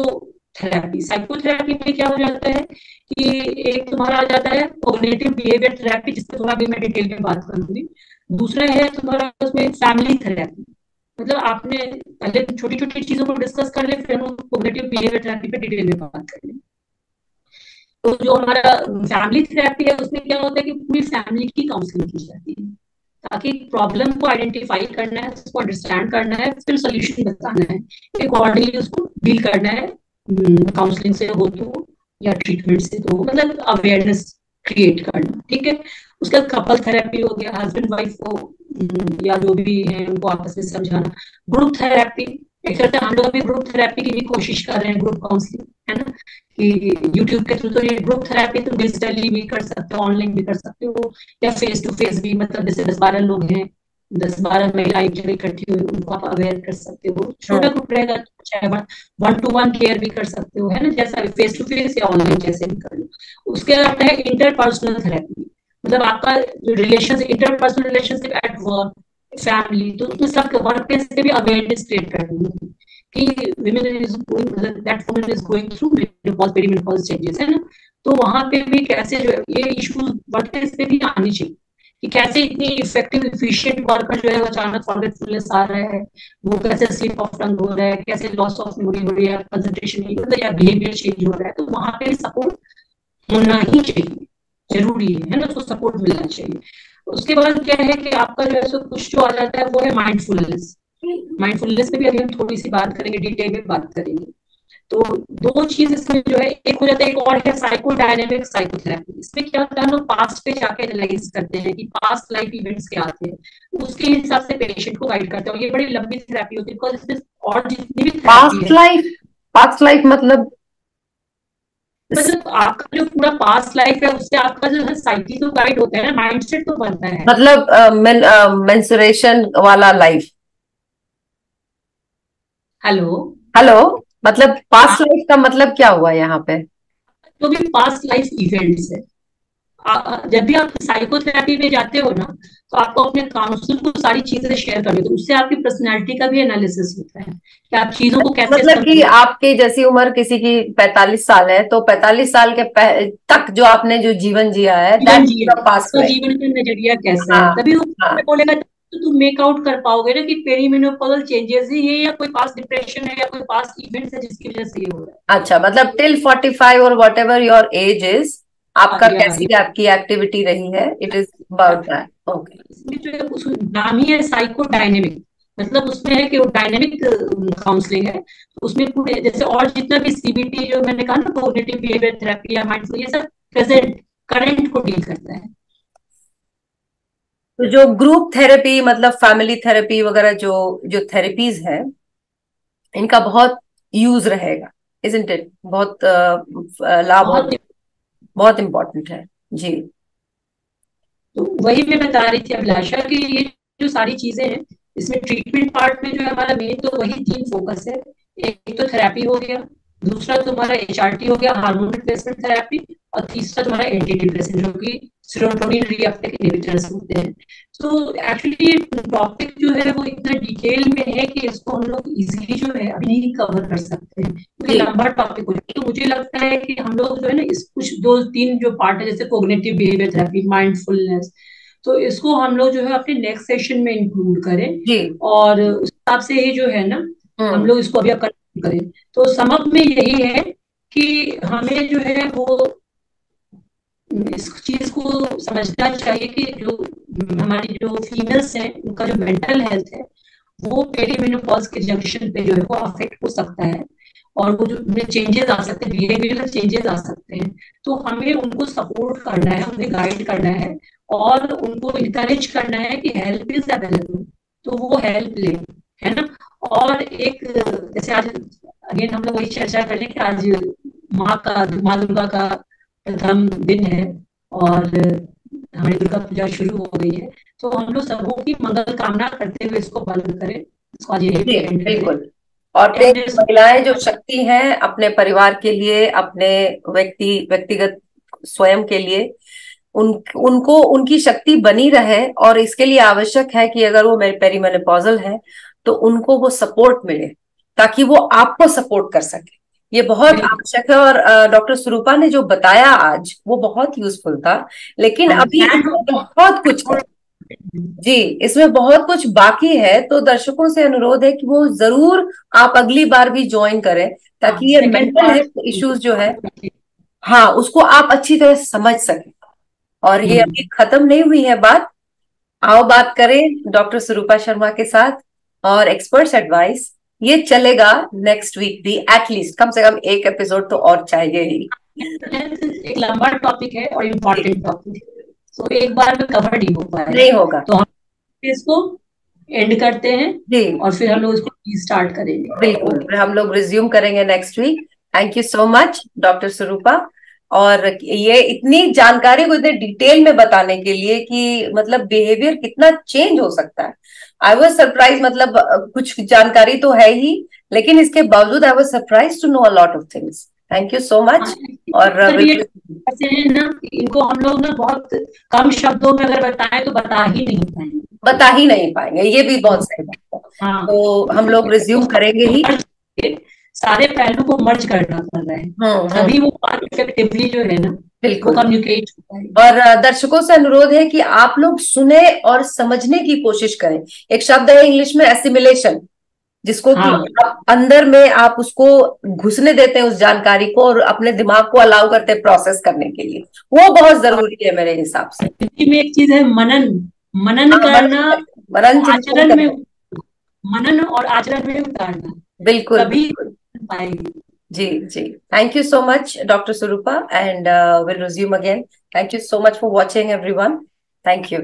थेरेपी। साइकोथेरेपी में क्या हो जाता है कि एक तुम्हारा आ जाता है कॉग्निटिव बिहेवियर थेरेपी, जिसपे थोड़ा भी मैं डिटेल में बात करूंगी। दूसरा है तुम्हारा उसमें फैमिली थेरेपी। मतलब आपने पहले छोटी छोटी चीजों को डिस्कस कर ले, फिर हम कॉग्निटिव बिहेवियर थेरेपी पे डिटेल में बात कर लें। तो जो हमारा फैमिली थेरेपी है उसमें क्या होता है कि पूरी फैमिली की काउंसलिंग की जाती है, ताकि प्रॉब्लम को आइडेंटिफाई करना है, उसको अंडरस्टैंड करना है, फिर सोल्यूशन बताना है, अकॉर्डिंगली उसको डील करना है, काउंसलिंग से हो तो या ट्रीटमेंट से तो, मतलब अवेयरनेस क्रिएट करना। ठीक है। उसका कपल थेरेपी हो गया, हस्बैंड वाइफ को या जो भी है उनको आपस में समझाना। ग्रुप थेरेपी, एक तरह से हम लोग अभी ग्रुप थेरेपी की भी कोशिश कर रहे हैं, ग्रुप काउंसलिंग, है ना, कि यूट्यूब के थ्रू। तो ये ग्रुप थेरेपी तुम डिजिटली भी कर सकते हो, ऑनलाइन भी कर सकते हो, या फेस टू फेस भी, मतलब जैसे 10-12 लोग हैं, 10-12 महिला एक जगह इकट्ठी हुई, उनको आप अवेयर कर सकते हो। छोटा ग्रुप रहेगा तो चाहे 1-to-1 केयर भी कर सकते हो, है ना, जैसा फेस टू फेस या ऑनलाइन जैसे भी कर लो। उसके अलावा है इंटरपर्सनल थेरेपी, मतलब आपका जो relation, interpersonal relationship at work, family, तो उसमें सब वर्क प्लेस पे भी अवेयरनेस क्रिएट करनी है कि women is going, that woman is going through menopause, perimenopause changes, है ना। तो वहां पे भी कैसे जो ये इश्यूज वर्क प्लेस पे भी आनी चाहिए, कि कैसे इतनी इफेक्टिव इफिशिएंट वर्कर जो है अचानक फॉरगेटफुलनेस आ रहा है, वो कैसे स्लिप ऑफ टंग हो रहा है, कैसे लॉस ऑफ मेमोरी हो रही है, कंसंट्रेशन नहीं होता, या बिहेवियर चेंज हो रहा है, तो वहां पे सपोर्ट होना ही चाहिए, जरूरी है ना, उसको सपोर्ट मिलना चाहिए। उसके बाद क्या है कि आपका जो है सो कुछ जो आ जाता है वो है माइंडफुलनेस। माइंडफुलनेस पे भी अभी हम थोड़ी सी बात करेंगे, डिटेल में बात करेंगे। तो दो चीज इसमें जो है, एक हो जाता है, एक और है साइको डायनेमिक साइकोथेरेपी। इसमें क्या होता है, हम लोग पास्ट पे जाके एनालाइज करते हैं कि पास्ट लाइफ इवेंट्स क्या आते हैं, उसके हिसाब से पेशेंट को गाइड करते हैं। और ये बड़ी लंबी थेरेपी होती है, बिकॉज इसमें और जितनी भी थेरेपी है, पास्ट लाइफ मतलब आपका जो पूरा पास्ट लाइफ है उससे आपका जो है साइकी तो गाइड होता है ना, माइंडसेट तो बनता है। मतलब मेंसुरेशन वाला लाइफ। हेलो। हेलो, मतलब पास्ट हाँ, लाइफ का मतलब क्या हुआ यहाँ पे? तो भी पास्ट लाइफ इवेंट्स है। जब भी आप साइकोथेरेपी में जाते हो ना, तो आपको अपने काउंसलर को सारी चीजें शेयर करनी, तो उससे आपकी पर्सनैलिटी का भी एनालिसिस होता है कि आप चीजों को कैसे मतलब कि समझ। आपकी जैसी उम्र किसी की 45 साल है, तो 45 साल के तक जो आपने जो जीवन जिया है, जीवन दैट जिया, इज पास्ट तो लाइफ। जीवन का नजरिया कैसा है, हाँ, तभी वो हाँ। बोलेगा, तो तुम मेक आउट कर पाओगे ना कि पेरीमेनोपॉजल चेंजेस ही है, या कोई पास्ट डिप्रेशन है, या कोई पास्ट इवेंट्स है जिसकी वजह से ये हो रहा अच्छा, मतलब टिल 45 और what ever your age is, आपका है। कैसी आपकी एक्टिविटी रही है, it is about that. Okay. इसमें जो है नाम ही है साइको डायनेमिक, मतलब उसमें है कि वो डायनेमिक काउंसलिंग है। तो उसमें पूरे जैसे और जितना भी सीबीटी जो मैंने कहा ना, कॉग्निटिव बिहेवियर थेरेपी या माइंडफुल, ये सब प्रेजेंट करंट को डील करता है। तो जो ग्रुप थेरेपी, मतलब फैमिली थेरेपी वगैरह, जो जो थेरेपीज है, इनका बहुत यूज रहेगा, इजंट इट? बहुत लाभ बहुत। बहुत इम्पोर्टेंट है। जी। तो वही मैं बता रही थी अभिलाषा की, ये जो सारी चीजें हैं, इसमें ट्रीटमेंट पार्ट में जो है हमारा मेन तो वही 3 फोकस है। एक तो थेरेपी हो गया, दूसरा तुम्हारा एचआरटी हो गया, हार्मोन रिप्लेसमेंट थेरेपी, और तीसरा तुम्हारा एंटी डिप्रेसेंट, जो कि सेरोटोनिन रीअपटेक इनहिबिटर्स होते हैं। तो एक्चुअली टॉपिक जो है वो इतना डिटेल में है कि इसको हम लोग इजीली जो है अभी नहीं कवर कर सकते हैं, क्योंकि जी, लंबा टॉपिक हो जाए। तो मुझे लगता है कि हम लोग जो है ना, इस कुछ 2-3 जो पार्ट है, जैसे कोग्निटिव बिहेवियर थेरेपी, माइंडफुलनेस, तो इसको हम लोग जो है अपने नेक्स्ट सेशन में इंक्लूड करें, जी। और उस हिसाब से ही जो है ना, हम हम्म। लोग इसको अभी कंटिन्यू करें। तो समअप में यही है कि हमें जो है वो इस चीज को समझना चाहिए कि जो हमारी जो फीमेल्स हैं उनका जो मेंटल हेल्थ है, वो पेरीमेनोपॉज के जंक्शन पे जो है वो अफेक्ट हो सकता है, और वो जो चेंजेस आ सकते हैं, बिहेवियरल चेंजेस आ सकते हैं। तो हमें उनको सपोर्ट करना है, उन्हें गाइड करना है, और उनको इनकरेज करना है कि हेल्प इज अवेलेबल, तो वो हेल्प ले, है ना। और एक जैसे आज अगेन हम लोग वही चर्चा करें कि आज माँ दुर्गा का प्रथम दिन है, और हमारी दुर्गा पूजा शुरू हो गई है। तो हम लोग सबों की मंगल कामना करते हुए इसको बंद करें, इसको आज यहीं पे जी, एंड करें। बिल्कुल। और एंड महिलाएं जो शक्ति हैं अपने परिवार के लिए, अपने व्यक्तिगत स्वयं के लिए, उन उनको उनकी शक्ति बनी रहे, और इसके लिए आवश्यक है कि अगर वो पेरीमेनोपॉजल है तो उनको वो सपोर्ट मिले, ताकि वो आपको सपोर्ट कर सके। ये बहुत बिल्कुल। आवश्यक है, और डॉक्टर स्वरूपा ने जो बताया आज वो बहुत यूजफुल था, लेकिन हाँ, अभी ध्यान इसमें बहुत कुछ है। और जी, इसमें बहुत कुछ बाकी है, तो दर्शकों से अनुरोध है कि वो जरूर आप अगली बार भी ज्वाइन करें, हाँ, ताकि ये second mental part. Health issues जो है, हाँ, उसको आप अच्छी तरह समझ सकें। और ये अभी खत्म नहीं हुई है बात, आओ बात करें डॉक्टर स्वरूपा शर्मा के साथ, और एक्सपर्ट्स एडवाइस ये चलेगा नेक्स्ट वीक भी, एटलीस्ट कम से कम एक एपिसोड तो और चाहिए ही। एक लंबा टॉपिक है और जी, इम्पोर्टेंट टॉपिक है, तो एक बार में कवर नहीं हो पाएगा। नहीं होगा। तो हम इसको एंड करते हैं जी, और फिर हम लोग इसको स्टार्ट करेंगे। बिल्कुल, ओके। फिर हम लोग रिज्यूम करेंगे next week. Thank you so much doctor Swarupa, और ये इतनी जानकारी को इतने डिटेल में बताने के लिए कि मतलब बिहेवियर कितना चेंज हो सकता है। आई वाज सरप्राइज, मतलब कुछ जानकारी तो है ही, लेकिन इसके बावजूद I was surprise to know a lot of things. Thank you so हाँ, मच। और ये बिल्कुल ऐसे हैं ना कि इनको हम लोग ना बहुत कम शब्दों में अगर बताएं तो बता ही नहीं पाएंगे। बता ही नहीं पाएंगे, ये भी बहुत सही बात है। हाँ, तो हम लोग रिज्यूम करेंगे ही। सारे पहलू को मर्ज करना पड़ रहा है, हम्म। तभी वो बात इफेक्टिवली जो है ना वो बिल्कुल। कम्युनिकेट होता है। और दर्शकों से अनुरोध है कि आप लोग सुने और समझने की कोशिश करें। एक शब्द है इंग्लिश में एसिमिलेशन, जिसको कि हाँ, आप अंदर में आप उसको घुसने देते हैं उस जानकारी को, और अपने दिमाग को अलाउ करते हैं प्रोसेस करने के लिए, वो बहुत और जरूरी है मेरे हिसाब से। हिंदी में एक चीज है मनन, मनन हाँ, मनन करना, करें, मनन चिंतन आचरण में, करें। मनन और आचरण में उतारना, बिल्कुल तभी बिल्कुल। पाएंगे। जी जी। Thank you so much doctor Swarupa, and will resume again. Thank you so much for watching everyone. Thank you.